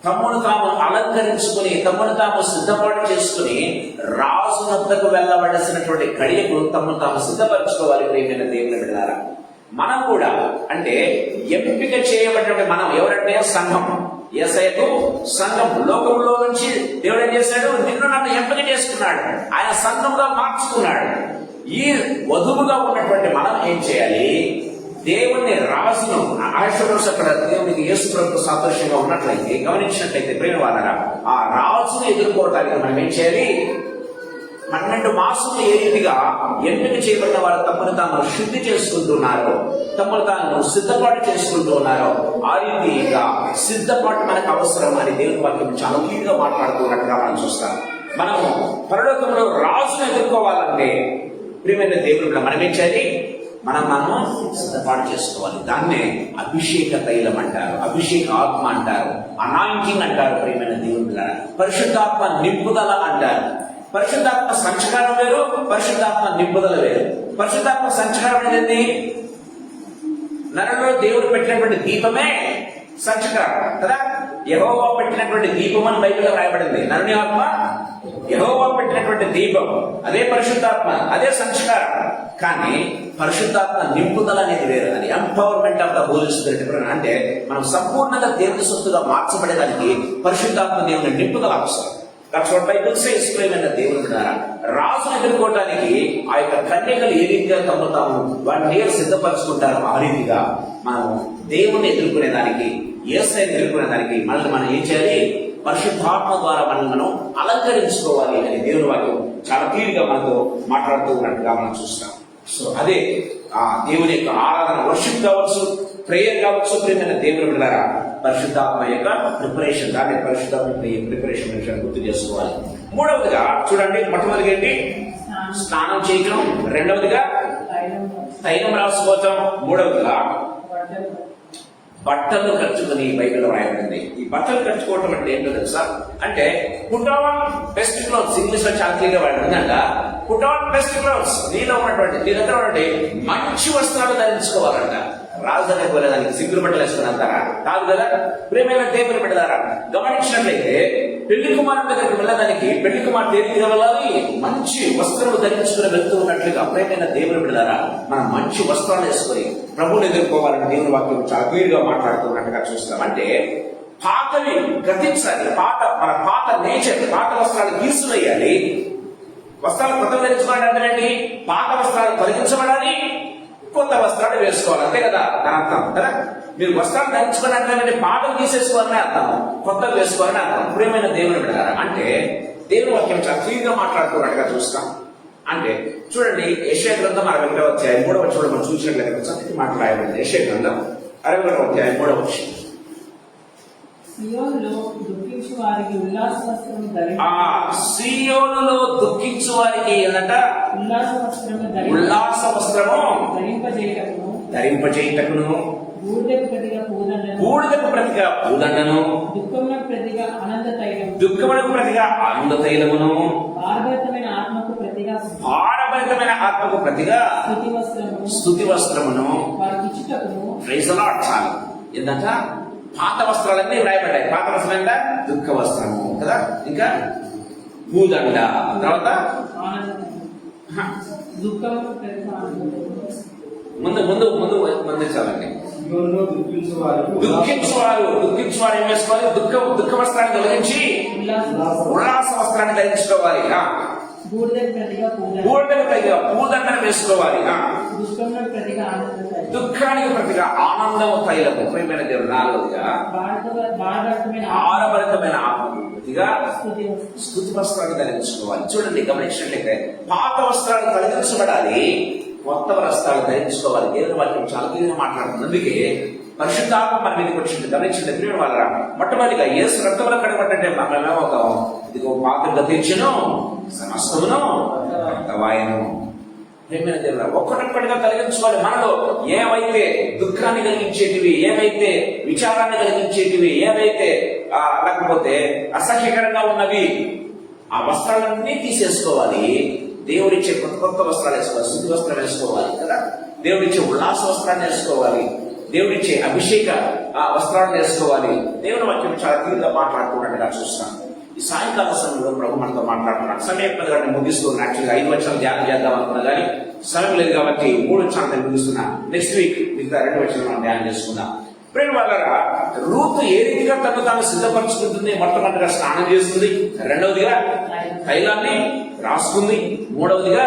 తమ్మును తాము అలంకరించుకుని, తమ్మును తాము సిద్ధపాటు చేసుకుని రాజు వద్దకు వెళ్ళవలసినటువంటి గడియకు తమ్మును తాము సిద్ధపరచుకోవాలి. ప్రియమైన దేవుని బిడ్డలారా, మనం కూడా అంటే ఎంపిక చేయబడినటువంటి మనం ఎవరంటే సంఘం. యేసయ్యకు సంఘం. లోకంలో నుంచి దేవుడు ఏం చేశాడు? నిన్ను నన్ను ఎంపిక చేసుకున్నాడు. ఆయన సంఘంగా మార్చుకున్నాడు. ఈ వధువుగా ఉన్నటువంటి మనం ఏం చేయాలి? దేవుని రాజును అహష్వేరోషు అక్కడ దేవునికి యేసు ప్రభువు సాదృశ్యంగా ఉన్నట్లయితే గమనించినట్లయితే ప్రేమ వాళ్ళరా, ఆ రాజును ఎదుర్కోవటానికి మనం ఏం చేయాలి? 12 మాసములు ఏ రీతిగా ఎంపిక చేయబడిన వారు తమను తాము శుద్ధి చేసుకుంటున్నారో, తమను తాము సిద్ధపాటు చేసుకుంటూ ఉన్నారో, ఆ రీతిగా సిద్ధపాటు మనకు అవసరం అని దేవుని వాక్యం చాలా క్లియర్గా మాట్లాడుతున్నట్టుగా మనం చూస్తాం. మనము పరలోకంలో రాజును ఎదుర్కోవాలంటే ప్రియమైన దేవుడు మనం ఏం చేయాలి? మనము సిద్ధపాటు చేసుకోవాలి. దాన్నే అభిషేక తైలం అంటారు, అభిషేక ఆత్మ అంటారు, అనాయింటింగ్ అంటారు. ప్రియమైన దేవుడు పరిశుద్ధాత్మ నింపుదల అంటారు. పరిశుద్ధాత్మ సంచకారం వేరు, పరిశుద్ధాత్మ నింపుదల వేరు. పరిశుద్ధాత్మ సంచకారం అనేది నరలో దేవుడు పెట్టినటువంటి దీపమే సంచకారం కదా. యెహోవా పెట్టినటువంటి దీపం అని బైబిల్లో రాయబడింది. నరుని ఆత్మ యెహోవా పెట్టినటువంటి దీపం, అదే పరిశుద్ధాత్మ, అదే సంచకారం. కానీ పరిశుద్ధాత్మ నింపుదల అనేది వేరు. అది empowerment of the holy spirit. అంటే మనం సంపూర్ణంగా దేవుని సొత్తుగా మార్చబడేదానికి పరిశుద్ధాత్మ దేవుని నింపుదల అవసరం. ప్రియమైన దేవుని ద్వారా రాజును ఎదుర్కోవడానికి ఆ యొక్క కన్యకలు ఏ రీతిగా తమ తాము 1 year సిద్ధపరచుకుంటారో ఆ రీతిగా మనం దేవుణ్ణి ఎదుర్కొనేదానికి, యేసయ్యను ఎదుర్కొనేదానికి మనల్ని మనం ఏం చేయాలి? పరిశుద్ధాత్మ ద్వారా మనం అలంకరించుకోవాలి అని దేవుని వాక్యం చాలా క్లియర్గా మనతో మాట్లాడుతూ ఉన్నట్టుగా మనం చూస్తాం. సో అదే ఆ దేవుని యొక్క ఆరాధన, వర్షిప్ కావచ్చు, ప్రేయర్ కావచ్చు. ప్రియమైన దేవుని ద్వారా పరిశుద్ధాత్మ యొక్క ప్రిపరేషన్, దాన్ని పరిశుద్ధాత్మ ప్రిపరేషన్ విషయాన్ని గుర్తు చేసుకోవాలి. మూడవదిగా చూడండి, మొట్టమొదటిగా ఏంటి? స్నానం చేయటం. రెండవదిగా తైలం రాసుకోవటం. మూడవదిగా బట్టలు ఖర్చుకొని బైబిల్లో రాయబడింది. ఈ బట్టలు ఖర్చుకోవటం అంటే ఏంటో తెలుసా? అంటే put on best clothes. English లో చాలా క్లియర్గా వాడబడింది అంట. Put on best clothes. నీ దగ్గర ఉన్నటువంటి మంచి వస్త్రాలు ధరించుకోవాలంట. రాజధానికి వెళ్ళేదానికి సిగ్గులు బట్టలు వేసుకుని అంటారా? కాదు కదా. ప్రియమైన దేవుని బిడ్డలారా, గమనించినట్లయితే పెళ్లి కుమారుని దగ్గరికి వెళ్ళడానికి పెళ్లి కుమార్తె దేనికి వెళ్ళాలి? మంచి వస్త్రాలు ధరించుకుని వెళ్తూ ఉన్నట్లుగా ప్రియమైన దేవుని బిడ్డలారా, మనం మంచి వస్త్రాలు వేసుకొని ప్రభువుని ఎదుర్కోవాలని దేవుని వాక్యం చాలా క్లియర్గా మాట్లాడుతున్నట్టుగా చూస్తాం. అంటే పాతవి గతించాలి. మన పాత నేచర్, పాత వస్త్రాలు తీసివేయాలి. వస్త్రాలు కొత్తగా ధరించుకోవాలి అంటే పాత వస్త్రాలు తొలగించబడాలి, కొత్త వస్త్రాలు వేసుకోవాలి. అంతే కదా దాని అర్థం కదా. మీరు వస్త్రాలు ధరించుకోవాలంటే పాటలు తీసేసుకోవాలని అర్థం, కొత్తలు వేసుకోవాలని అర్థం. ప్రియమైన దేవుని బిడ్డలారా, అంటే దేవుని వాక్యం చాలా క్లియర్గా మాట్లాడుతున్నట్టుగా చూస్తాం. అంటే చూడండి, యెషయా గ్రంథం 61వ అధ్యాయం 3వ వచనం మనం చూసినట్లయితే చక్కటి మాట రాయబడింది. యెషయా గ్రంథం 61వ అధ్యాయం 3వ వచనం. సియోనులో దుఃఖించు వారికి ఉల్లాస వస్త్రము సియోనులో దుఃఖించు వారికి ఏంటంట? ఉల్లాస వస్త్రము ధరింపజేయుటకును, బూడిదకు ప్రతిగా పూదండను, దుఃఖమునకు ప్రతిగా ఆనంద తైలమును, భారభరితమైన ఆత్మకు ప్రతిగా స్తుతి వస్త్రమును వారికి ఇచ్చుటకును. Praise the lord. చాలు. ఏంటంట? పాత వస్త్రాలన్నీ వ్రాయబడ్డాయి. పాత వస్త్రం ఏంట? దుఃఖ వస్త్రము కదా. ఇంకా పూదండ, తర్వాత ముందు చాలండి. దుఃఖించువారు ఏం వేసుకోవాలి? దుఃఖ వస్త్రాన్ని తొలగించి ఉల్లాస వస్త్రాన్ని ధరించుకోవాలి. బూడిదకు ప్రతిగా పూదండను వేసుకోవాలి. దుఃఖానికి ప్రతిగా ఆనందము తైలము. ప్రియమైన దేవుడు, నాలుగవదిగా ఆరభరితమైన ఆత్మకు ప్రతిగా స్తుతి వస్త్రాన్ని ధరించుకోవాలి. చూడండి, గమనించినట్లయితే పాత వస్త్రాలు తొలగించబడాలి, కొత్త వస్త్రాలు ధరించుకోవాలి. దేవుని వాక్యం చాలా క్లియర్గా మాట్లాడుతుంది. అందుకే పరిశుద్ధాత్మ మన మీదకి వచ్చింది. గమనించండి ప్రియుల వాళ్ళ, మొట్టమొదటిగా యేసు రక్తంలో కడగబడ్డంటే మనమేమో ఇదిగో పాత గతించును, సమస్తమును రక్తవాయను. ప్రియమైన దేవుడా, ఒక్కటొక్కటిగా కలిగించుకోవాలి. మనలో ఏవైతే దుఃఖాన్ని కలిగించేటివి, ఏవైతే విచారాన్ని కలిగించేటివి, ఏవైతే లేకపోతే అసహ్యకరంగా ఉన్నవి, ఆ వస్త్రాలన్నీ తీసేసుకోవాలి. దేవుడిచ్చే కొత్త వస్త్రాలు వేసుకోవాలి, శుద్ధి వస్త్రాలు వేసుకోవాలి కదా. దేవుడిచ్చే ఉల్లాస వస్త్రాన్ని వేసుకోవాలి, దేవుడిచ్చే అభిషేక వస్త్రాలను వేసుకోవాలి. దేవుని వాక్యం చాలా తీరుగా మాట్లాడుతున్నట్టుగా చూస్తాం. ఈ సాయంకాల సమయంలో ప్రభు మనతో మాట్లాడుతున్నాడు. సమయం పెద్దగా ముగిస్తున్నా. యాక్చువల్గా 5 వచనాలు ధ్యానం చేద్దాం అనుకున్నా కానీ సమయం లేదు కాబట్టి 3 వచనాలు ముగిస్తున్నా. నెక్స్ట్ వీక్ మిగతా 2 వచనాలు మనం ధ్యానం చేసుకుందాం. ప్రేమ వాళ్ళరా, రూతు ఏ రీతిగా తను తాను సిద్ధపరచుకుంటుంది? మొట్టమొదటిగా స్నానం చేస్తుంది, రెండవదిగా తైలాన్ని రాసుకుంది, మూడవదిగా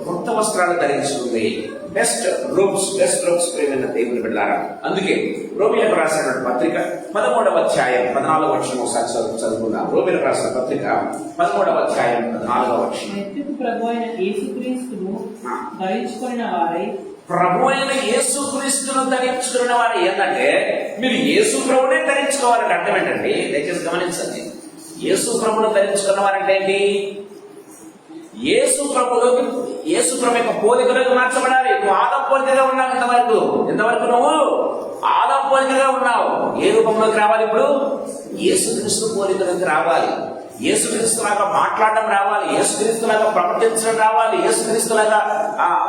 కొత్త వస్త్రాలు ధరించుకుంది. బెస్ట్ రూప్స్ ప్రేమైన దేవుని బిడ్డలారా. అందుకే రోమిలకు రాసినటువంటి పత్రిక 13వ అధ్యాయం 14వ వచనం ఒకసారి చదువుకుందాం. రోమిలకు రాసిన పత్రిక 13వ అధ్యాయం 14వ వచనం. ప్రభు అయిన యేసుక్రీస్తును ధరించుకున్న వారై, ప్రభు అయిన యేసుక్రీస్తును ధరించుకున్న వారు ఏంటంటే మీరు యేసు ప్రభునే ధరించుకోవాలంటే అర్థం ఏంటండి? దయచేసి గమనించండి. యేసు ప్రభును ధరించుకున్న వారంటే ఏంటి? యేసు ప్రభు యొక్క పోలికలోకి మార్చబడాలి. నువ్వు ఆదం పోలికగా ఉన్నావు. ఎంతవరకు నువ్వు ఆదం పోలికగా ఉన్నావు. ఏ రూపంలోకి రావాలి? ఇప్పుడు యేసుక్రీస్తు పోలికలోకి రావాలి. యేసుక్రీస్తులాగా మాట్లాడడం రావాలి. యేసుక్రీస్తులాగా ప్రవర్తించడం రావాలి. యేసుక్రీస్తులాగా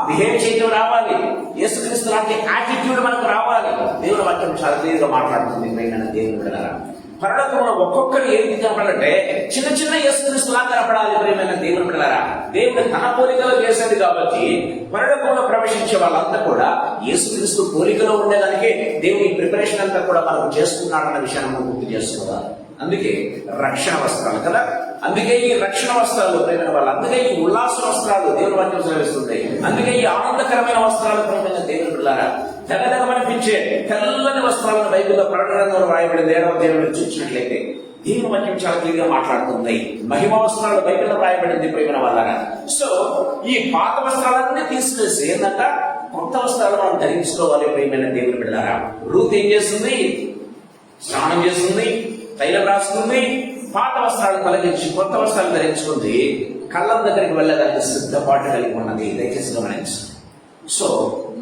బిహేవ్ చేయడం రావాలి. యేసుక్రీస్తు లాంటి యాటిట్యూడ్ మనకు రావాలి. దేవుని వాక్యం చాలా క్లియర్గా మాట్లాడుతుంది. దేవుని బిడ్డలారా, పరలోకంలో ఒక్కొక్కరు ఏ రీతి కనపడాలంటే చిన్న చిన్న యేసుక్రీస్తులా కనపడాలి. ప్రియమైన దేవుని బిడ్డలారా, దేవుడు తన పోలికలో చేసేది కాబట్టి పరలోకంలో ప్రవేశించే వాళ్ళంతా కూడా యేసుక్రీస్తు పోలికలో ఉండేదానికి దేవుని ప్రిపరేషన్ అంతా కూడా మనం చేసుకున్నాడన్న విషయాన్ని మనం గుర్తు చేసుకోవాలి. అందుకే రక్షణ వస్త్రాలు కదా, అందుకే ఈ రక్షణ వస్త్రాలు ప్రేమైన వాళ్ళు, అందుకే ఈ ఉల్లాస వస్త్రాలు దేవుని వాక్యం సెలవిస్తుంది. అందుకే ఈ ఆనందకరమైన వస్త్రాలు ప్రేమైన దేవుని బిడ్డలారా, తెగదగమనిపించే తెల్లని వస్త్రాలను బైబిల్లో ప్రకటనలో రాయబడింది. 7వ అధ్యాయంలో చూసినట్లయితే దేవుని వాక్యం చాలా క్లియర్గా మాట్లాడుతుంది. మహిమ వస్త్రాలు బైబిల్లో రాయబడింది ప్రేమైన వాళ్ళారా. సో ఈ పాత వస్త్రాలన్నీ తీసుకెళ్ళి ఏంటంట కొత్త వస్త్రాలు మనం ధరించుకోవాలి. ప్రేమైన దేవుని బిడ్డలారా, రూత్ ఏం చేస్తుంది? స్నానం చేస్తుంది, తైలం రాసుకుంది, పాత వస్త్రాలు తొలగించి కొత్త వస్త్రాలు ధరించుకుంది. కళ్ళం దగ్గరికి వెళ్ళడానికి సిద్ధపాటు కలిగి ఉన్నది. దయచేసి గమనించండి. సో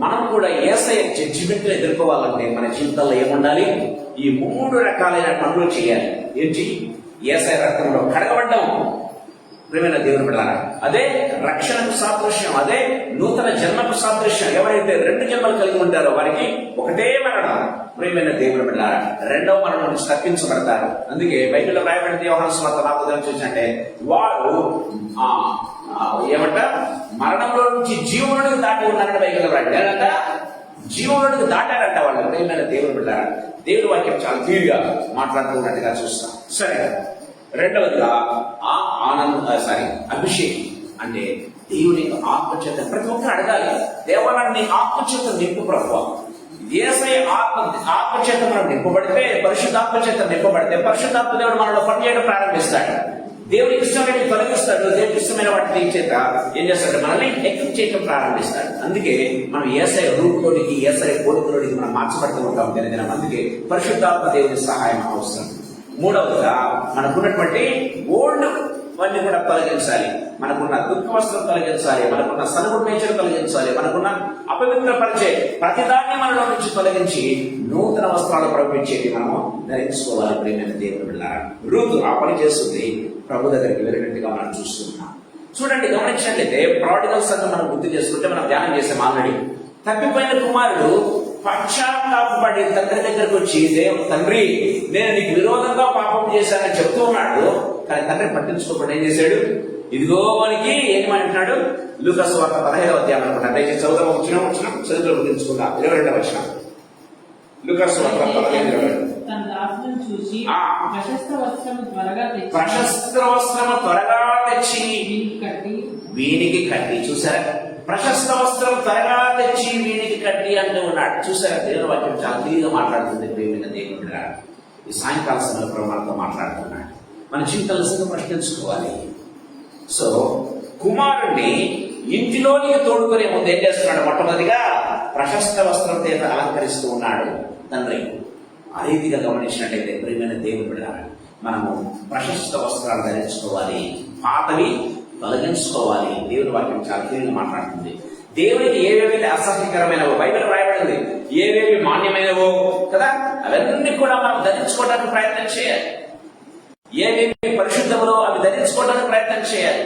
మనం కూడా యేసయ్య జడ్జిమెంట్ ఎదుర్కోవాలంటే మన జీవితాల్లో ఏముండాలి? ఈ 3 రకాలైన పనులు చేయాలి. ఏంటి? యేసయ్య రక్తంలో కడగబడ్డం ప్రియమైన దేవుని బిడ్డలారా, అదే రక్షణకు సాదృశ్యం, అదే నూతన జన్మకు సాదృశ్యం. ఎవరైతే 2 జన్మలు కలిగి ఉంటారో వారికి ఒకటే మరణం. ప్రియమైన దేవుని బిడ్డలారా, 2వ మరణం నుంచి తప్పించబడతారు. అందుకే బైబిల్లో రాయబడింది యోహాను సువార్త 4వ చూసినట్టే వారు ఏమంట మరణంలో నుంచి జీవునికి దాటి ఉన్నారని బైబిల్లో రాయబడింది. జీవునికి దాటారంట వాళ్ళు. ప్రియమైన దేవుని బిడ్డలారా, దేవుని వాక్యం చాలా క్లియర్గా మాట్లాడుతున్నట్టుగా చూస్తాం. సరే, రెండవదిగా అభిషేకం అంటే దేవుని ఆత్మచేత ప్రతి ఒక్కరు అడగాలి. దేవాలయాన్ని ఆత్మచేత నింపు ప్రభువా. యేసయ్య ఆత్మచేత మనం నింపబడితే, పరిశుద్ధాత్మచేత నింపబడితే పరిశుద్ధాత్మ దేవుడు మనలో పనిచేయడం ప్రారంభిస్తాడు. దేవుడికి ఇష్టమైన తొలగిస్తాడు. దేవుడికి ఇష్టమైన వాటిని చేత ఏం చేస్తాడు? మనల్ని ఎక్విప్ చేయడం ప్రారంభిస్తాడు. అందుకే మనం యేసయ్య రూపులోనికి, యేసయ్య పోలికలోనికి మనం మార్చబడుతూ ఉంటాం దినదినం. అందుకే పరిశుద్ధాత్మ దేవుని సహాయం అవసరం. మూడవదిగా మనకున్నటువంటి ఓల్డ్ అన్ని కూడా తొలగించాలి. మనకున్న దుఃఖ వస్త్రం తొలగించాలి, మనకున్న సనుగుడు నేచర్ తొలగించాలి, మనకున్న అపవిత్రపరిచే ప్రతిదాన్ని మనలో నుంచి తొలగించి నూతన వస్త్రాలు ప్రవేశించేది మనము ధరించుకోవాలి. ప్రియమైన దేవుని బిడ్డలారా, రూతు ఆ పని చేస్తుంది. ప్రభు దగ్గరికి వెళ్ళినట్టుగా మనం చూస్తున్నాం. చూడండి, గమనించినట్లయితే ప్రాడిగల్ సంఘం మనం గుర్తు చేసుకుంటే మనం ధ్యానం చేసాం ఆల్రెడీ. తప్పిపోయిన కుమారుడు పశ్చాత్తాపడి తండ్రి దగ్గరకు వచ్చి, తండ్రి నేను నీకు విరోధంగా పాపం చేశానని చెప్తూ ఉన్నాడు. కానీ తండ్రి పట్టించుకోకుండా ఏం చేశాడు? ఇదిగో మనకి ఏమంటున్నాడు? లూకాసు సువార్త 15వ అధ్యాయం అనుకుంటా. దయచేసి వచ్చిన చదువులో గుర్తించుకుందాం. 22వ వచనం. లూకాసు సువార్త 15:22. ప్రశస్త వస్త్రము త్వరగా తెచ్చి వీనికి కట్టి. చూసారా? ప్రశస్త వస్త్రం త్వరగా తెచ్చి వీనికి కట్టి అంటూ ఉన్నాడు. చూసారా? దేవుని వాక్యం చాలా క్లియర్గా మాట్లాడుతుంది. ప్రియమైన దేవుడు ఈ సాయంకాల సమయంలో మనతో మాట్లాడుతున్నాడు. మన జీవితాలు ప్రశ్నించుకోవాలి. సో కుమారుణ్ణి ఇంటిలోనికి తోడుకునే ముందు ఏం చేస్తున్నాడు? మొట్టమొదటిగా ప్రశస్త వస్త్రం చేత అలంకరిస్తూ ఉన్నాడు తండ్రి. ఆ రీతిగా గమనించినట్లయితే ప్రియమైన దేవుని బిడ్డలారా, మనము ప్రశస్త వస్త్రాలు ధరించుకోవాలి, పాతవి తొలగించుకోవాలి. దేవుని వాక్యం చాలా క్లియర్గా మాట్లాడుతుంది. దేవునికి ఏవేవి అసహ్యకరమైనవో బైబిల్ రాయబడింది, ఏవేవి మాన్యమైనవో కదా, అవన్నీ కూడా మనం ధరించుకోవడానికి ప్రయత్నం చేయాలి. ఏవేవి పరిశుద్ధములో అవి ధరించుకోవడానికి ప్రయత్నం చేయాలి.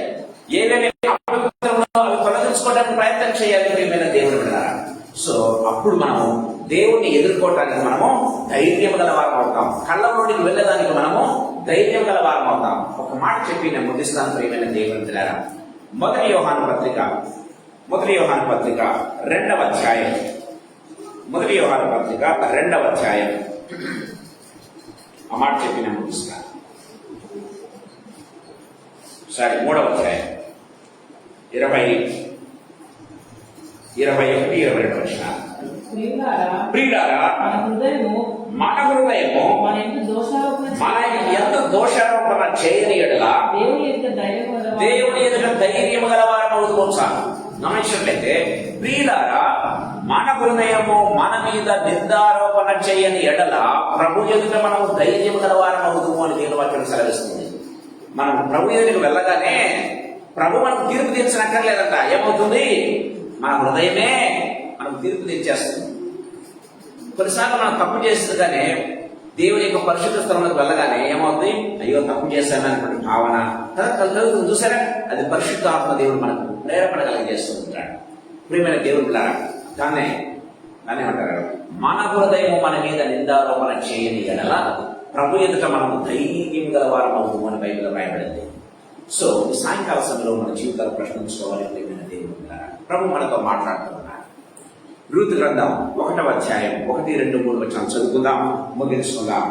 ఏవేవి అపవిత్రములో అవి తొలగించుకోవడానికి ప్రయత్నం చేయాలి. ప్రియమైన దేవుని బిడ్డలారా, సో అప్పుడు మనము దేవుణ్ణి ఎదుర్కోవటానికి మనము ధైర్యం గల వారం అవుతాం. కళ్ళలోనికి వెళ్ళడానికి మనము ధైర్యం గల వారం అవుతాం. ఒక మాట చెప్పి నేను ముగిస్తాను. ప్రియమైన దేవుని బిడ్డలారా, మొదటి యోహాను పత్రిక 2వ అధ్యాయం. మొదటి యోహాను పత్రిక 2వ అధ్యాయం. ఆ మాట చెప్పి నేను ముగిస్తాను. 3వ అధ్యాయం. 21-22 వచనాలు. ప్రియులారా, మన హృదయము మన ఎంత దోషారోపణ చేయని ఎడల దేవుని ఎదుట ధైర్యం గలవారం అవుతుంది. గమనించినట్లయితే, ప్రియులారా, మన హృదయము మన మీద నిందారోపణ చేయని ఎడల ప్రభు ఎదుట మనము ధైర్యం గలవారం అవుతాము అని దేవుని వాక్యం సెలవిస్తుంది. మనం ప్రభు ఎదుటికి వెళ్ళగానే ప్రభు మనకు తీర్పు తీర్చనక్కర్లేదంట. ఏమవుతుంది? మన హృదయమే మనకు తీర్పు తీర్చేస్తుంది. కొన్నిసార్లు మనం తప్పు చేస్తుందగానే దేవుని యొక్క పరిశుద్ధ స్థలంలోకి వెళ్ళగానే ఏమవుతుంది? అయ్యో, తప్పు చేశాను అనేటువంటి భావన కలుగుతుంది. చూసారా? అది పరిశుద్ధ ఆత్మ దేవుడు మనకు ప్రేరేపణ కలిగజేస్తూ ఉంటాడు. ప్రియమైన దేవుడు పిల్లారా, కానీ ఏమంటారు? మన హృదయం మన మీద నిందారోపణ చేయని ఎడల ప్రభు ఎదుట మనము ధైర్యం గలవారం అవుతాము అని బైబిల్లో రాయబడింది. సో సాయంకాల సమయంలో మన జీవితాలు ప్రశ్నించుకోవాలి. ప్రియమైన దేవుడు పిల్లారా, ప్రభు మనతో మాట్లాడుతున్నాడు. రూతు గ్రంథం 1వ అధ్యాయం 1, 2, 3 వచనాలు చదువుకుందాం, ముగించుకుందాం.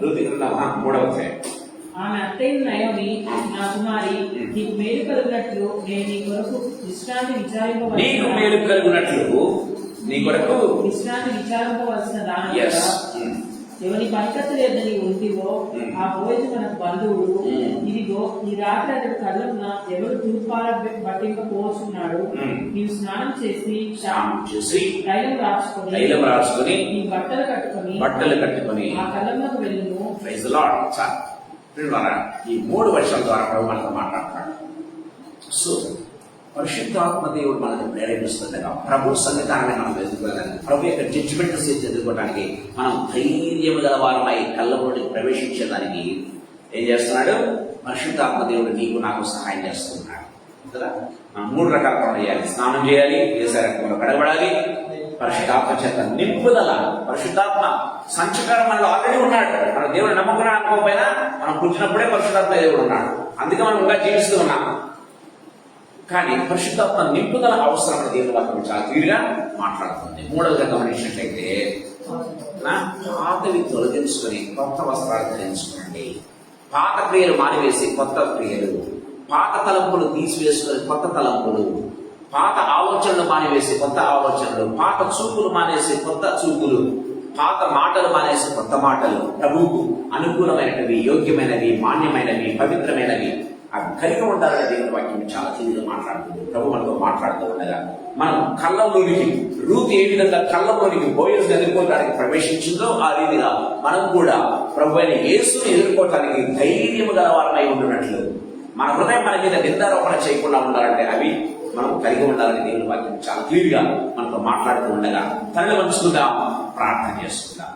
రూతు గ్రంథం 3వ అధ్యాయం. ఆమె అత్తయ్య నయోమి, నా కుమారి, నీకు మేలు కలుగునట్లు నేను నీ కొరకు విశ్రాంతి విచారింపవలసిన దాని ఎవరి పనికత్త లేదని ఉంటివో ఆ పోయి మనకు బంధువుడు. ఇదిగో ఈ రాత్రి అతడు కళ్ళున్న ఎవరు తూర్పాల పట్టింపపోతున్నాడు. నీవు స్నానం చేసి తైలం రాసుకొని నీ బట్టలు కట్టుకొని ఆ కళ్ళంలోకి వెళ్ళును. ఈ 3 వర్షాల ద్వారా ప్రభు మనతో మాట్లాడతాడు. సో పరిశుద్ధాత్మ దేవుడు మనల్ని ప్రేరేపిస్తుండగా ప్రభు సన్నిధానాన్ని మనం ఎదుర్కోవాలని, ప్రభు యొక్క జడ్జిమెంట్ సీట్ ఎదుర్కోవడానికి మనం ధైర్యం గలవారమై కళ్ళలోకి ప్రవేశించేదానికి ఏం చేస్తున్నాడు? పరిశుద్ధాత్మ దేవుడు నీకు నాకు సహాయం చేస్తున్నాడు కదా. మనం 3 రకాల పనులు చేయాలి. స్నానం చేయాలి, ఏసే రక్తంలో కడగబడాలి, పరిశుద్ధాత్మ చేత నింపుదల. పరిశుద్ధాత్మ సంచకారం మనలో ఆల్రెడీ ఉన్నాడు. మన దేవుడు నమ్మకం అనుకోకపోయినా మనం పుట్టినప్పుడే పరిశుద్ధాత్మ దేవుడు ఉన్నాడు. అందుకే మనం ఇంకా జీవిస్తూ ఉన్నాం. కానీ పరిశుద్ధాత్మ నింపుదల అవసరం దేవుని వాక్యం చాలా క్లియర్గా మాట్లాడుతుంది. 3వదిగా గమనించినట్లయితే, పాతవి తొలగించుకొని కొత్త వస్త్రాలు ధరించుకోండి. పాత క్రియలు మానివేసి కొత్త క్రియలు, పాత తలంపులు తీసివేసుకొని కొత్త తలంపులు, పాత ఆలోచనలు మానివేసి కొత్త ఆలోచనలు, పాత చూపులు మానేసి కొత్త చూపులు, పాత మాటలు మానేసి కొత్త మాటలు, ప్రభువుకు అనుకూలమైనవి, యోగ్యమైనవి, మాన్యమైనవి, పవిత్రమైనవి అవి కలిగి ఉండాలని దేవుని వాక్యం చాలా తీరుగా మాట్లాడుతుంది. ప్రభు మనతో మాట్లాడుతూ ఉండగా మనం కళ్ళంలోనికి, రూతు ఏ విధంగా కళ్ళంలోనికి బోయస్ ఎదుర్కోవడానికి ప్రవేశించిందో ఆ రీతిగా మనం కూడా ప్రభు అయిన యేసుని ఎదుర్కోవటానికి ధైర్యం గలవారమై ఉంటున్నట్లు, మన హృదయం మన మీద నిందారోపణ చేయకుండా ఉండాలంటే అవి మనం కలిగి ఉండాలని దేవుని వాక్యం చాలా క్లియర్గా మనతో మాట్లాడుతూ ఉండగా తల్లి వంచుకుందాం, ప్రార్థన చేసుకుందాం.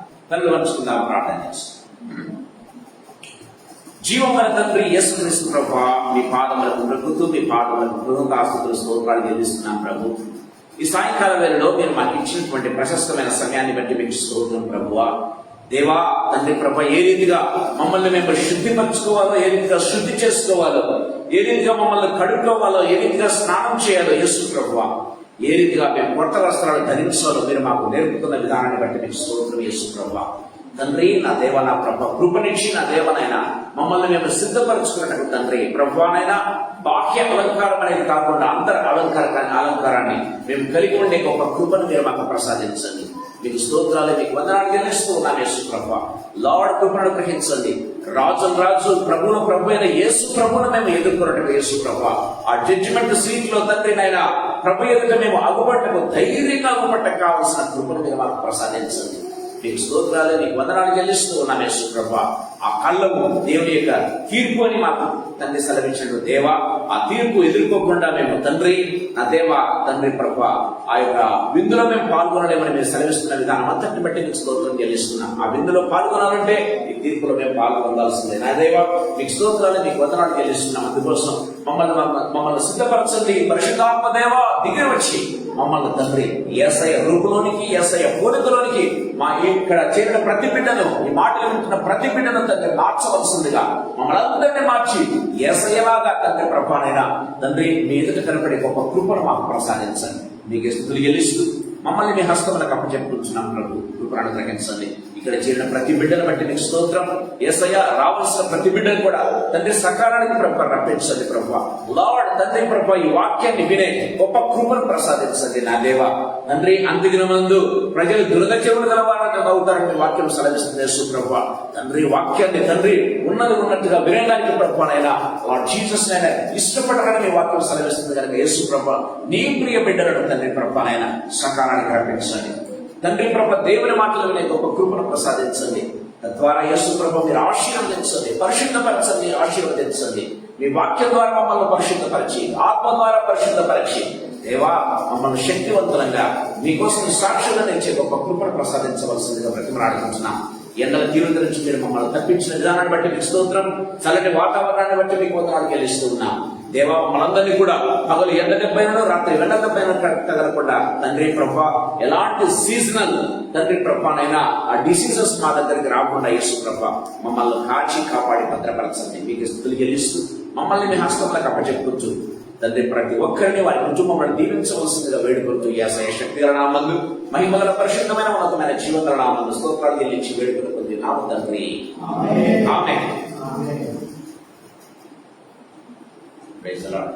జీవమైన తండ్రి యేసుక్రీస్తు ప్రభువా, మీ పాదములకు మృక్కుతూ మీ పాదములకు కృతజ్ఞతాస్తుతులు స్తోత్రాలు చెల్లిస్తున్నాం. ప్రభు, ఈ సాయంకాల వేళలో మీరు మాకు ఇచ్చినటువంటి ప్రశస్తమైన సమయాన్ని బట్టి మీకు స్తోత్రం. ప్రభువా, దేవా తండ్రి ప్రభు, ఏ రీతిగా మమ్మల్ని మేము శుద్ధిపరచుకోవాలో, ఏ రీతిగా శుద్ధి చేసుకోవాలో, ఏ రీతిగా మమ్మల్ని కడుక్కోవాలో, ఏ రీతిగా స్నానం చేయాలో యేసు ప్రభువా, ఏ రీతిగా మేము కొత్త వస్త్రాలు ధరించాలో మీరు మాకు నేర్పుతున్న విధానాన్ని బట్టి మీకు స్తోత్రం యేసు ప్రభువా. తండ్రి, నా దేవ, నా ప్రభ, కృపనిచ్చి నా దేవనైనా మమ్మల్ని మేము సిద్ధపరచుకున్నట్టు తండ్రి ప్రభువానైనా బాహ్య అలంకారం అనేది కాకుండా అంతర అలంకారాన్ని మేము కలిగి ఉండే ఒక కృపను మీరు మాకు ప్రసాదించండి. మీకు స్తోత్రాలు, మీకు వందనాలు చెల్లిస్తూ ఉన్నాను యేసు ప్రభు. లార్డ్ కృపను గ్రహించండి. రాజు ప్రభువును ప్రభు అయిన యేసు ప్రభువును మేము ఎదుర్కొన్నట్టు యేసు ప్రభు, ఆ జడ్జిమెంట్ సీట్ లో తండ్రి నాయన ప్రభు ఎదుట మేము అగుపట్టకు, ధైర్యంగా అగుపట్టకు కావాల్సిన కృపను మీరు మాకు ప్రసాదించండి. మీకు స్తోత్రాలు, మీకు వందనాలు చెల్లిస్తూ ఉన్నాం యేసు ప్రభు. ఆ కళ్ళము దేవుని యొక్క తీర్పు అని మాకు తండ్రి సెలవించండు. దేవా, ఆ తీర్పు ఎదుర్కోకుండా మేము తండ్రి, నా దేవ తండ్రి ప్రభు, ఆ యొక్క విందులో మేము పాల్గొనలేమని మీరు సెలవిస్తున్న విధానం అంతటిని బట్టి మీకు స్తోత్రం చెల్లిస్తున్నాం. ఆ విందులో పాల్గొనాలంటే ఈ తీర్పులో మేము పాల్గొనాల్సిందే. నా దేవ, మీకు స్తోత్రాలు, మీకు వందనాలు చెల్లిస్తున్నాం. అందుకోసం మమ్మల్ని సిద్ధపరచండి. పరిశుద్ధాత్మ దేవ దిగి వచ్చి మమ్మల్ని తండ్రి యేసయ్య రూపులోనికి, యేసయ్య పోలికలోనికి మా ఇక్కడ చేరిన ప్రతి బిడ్డను, ఈ మాటలు వింటున్న ప్రతి బిడ్డను తండ్రి మార్చవలసిందిగా మమ్మల్ని అందరినీ మార్చి యేసయ్యలాగా తండ్రి ప్రభానైనా తండ్రి మీ ఎదుట కనపడే గొప్ప కృపను మాకు ప్రసాదించండి. మీకు స్తుతులు చెల్లిస్తూ మమ్మల్ని మీ హస్తములకు అప్పచెప్పుకుంటున్నాం. ప్రభు, కృపను అనుగ్రహించండి. ఈ ఇక్కడ చేరిన ప్రతి బిడ్డను బట్టి నీకు స్తోత్రం. యేసయ్య, రావాల్సిన ప్రతి బిడ్డను కూడా తండ్రి సకాలానికి ప్రభు రప్పించండి ప్రభు. లార్డ్ తండ్రి ప్రభు, ఈ వాక్యాన్ని వినే గొప్ప కృపను ప్రసాదించండి నా దేవ. తండ్రి, అంత్యదినమందు ప్రజలు దురదచెవులు గలవాలని అవుతారని వాక్యం సెలవిస్తుంది యేసు ప్రభు. తండ్రి, వాక్యాన్ని తండ్రి ఉన్నట్టుగా వినడానికి ప్రభు నైనా లార్డ్ జీసస్ నైనా ఇష్టపడరని మీ వాక్యం సెలవిస్తుంది కనుక యేసు ప్రభు, నీ ప్రియ బిడ్డలను తండ్రి ప్రభు నైనా సకాలానికి రప్పించండి. తండ్రి ప్రభు, దేవుని మాటలు వినే గొప్ప కృపను ప్రసాదించండి. తద్వారా యేసు ప్రభు మీరు ఆశీర్వదించండి, పరిశుద్ధపరచండి, ఆశీర్వదించండి. మీ వాక్యం ద్వారా మమ్మల్ని పరిశుద్ధపరిచి, ఆత్మ ద్వారా పరిశుద్ధపరిచి దేవా మమ్మల్ని శక్తివంతులంగా మీకోసం సాక్షులుగా నిలిచే గొప్ప కృపను ప్రసాదించవలసిందిగా బ్రతిమలాడుకుంటున్నాం. ఎండల తీవ్రత నుంచి మీరు మమ్మల్ని తప్పించిన విధానాన్ని బట్టి మీకు స్తోత్రం. చల్లటి వాతావరణాన్ని బట్టి మీకు వందనాలు చెల్లిస్తూ ఉన్నాం దేవా. మనందరినీ కూడా పగలు ఎండ దెబ్బైనా రాత్రి ఎండ దెబ్బైనా తగలకుండా తండ్రి ప్రభా, ఎలాంటి సీజనల్ తండ్రి ప్రభానైనా ఆ డిసీజెస్ మా దగ్గరికి రాకుండా యేసు ప్రభా మమ్మల్ని కాచి కాపాడి భద్రపరచండి. మీకు స్థుతులు చెల్లిస్తూ మమ్మల్ని మీ హస్తంలోకి అప్పచెప్పుకుంటూ తండ్రి ప్రతి ఒక్కరిని వారి కుటుంబం దీవించవలసిందిగా వేడుకుంటూ యేసయ్య శక్తిగల నామమున మహిమగల పరిశుద్ధమైన ఉన్నతమైన జీవగల నామమున స్తోత్రాలు చెల్లించి వేడుకుంటుంది నామ తండ్రి, ఆమేన్. Praise the lord.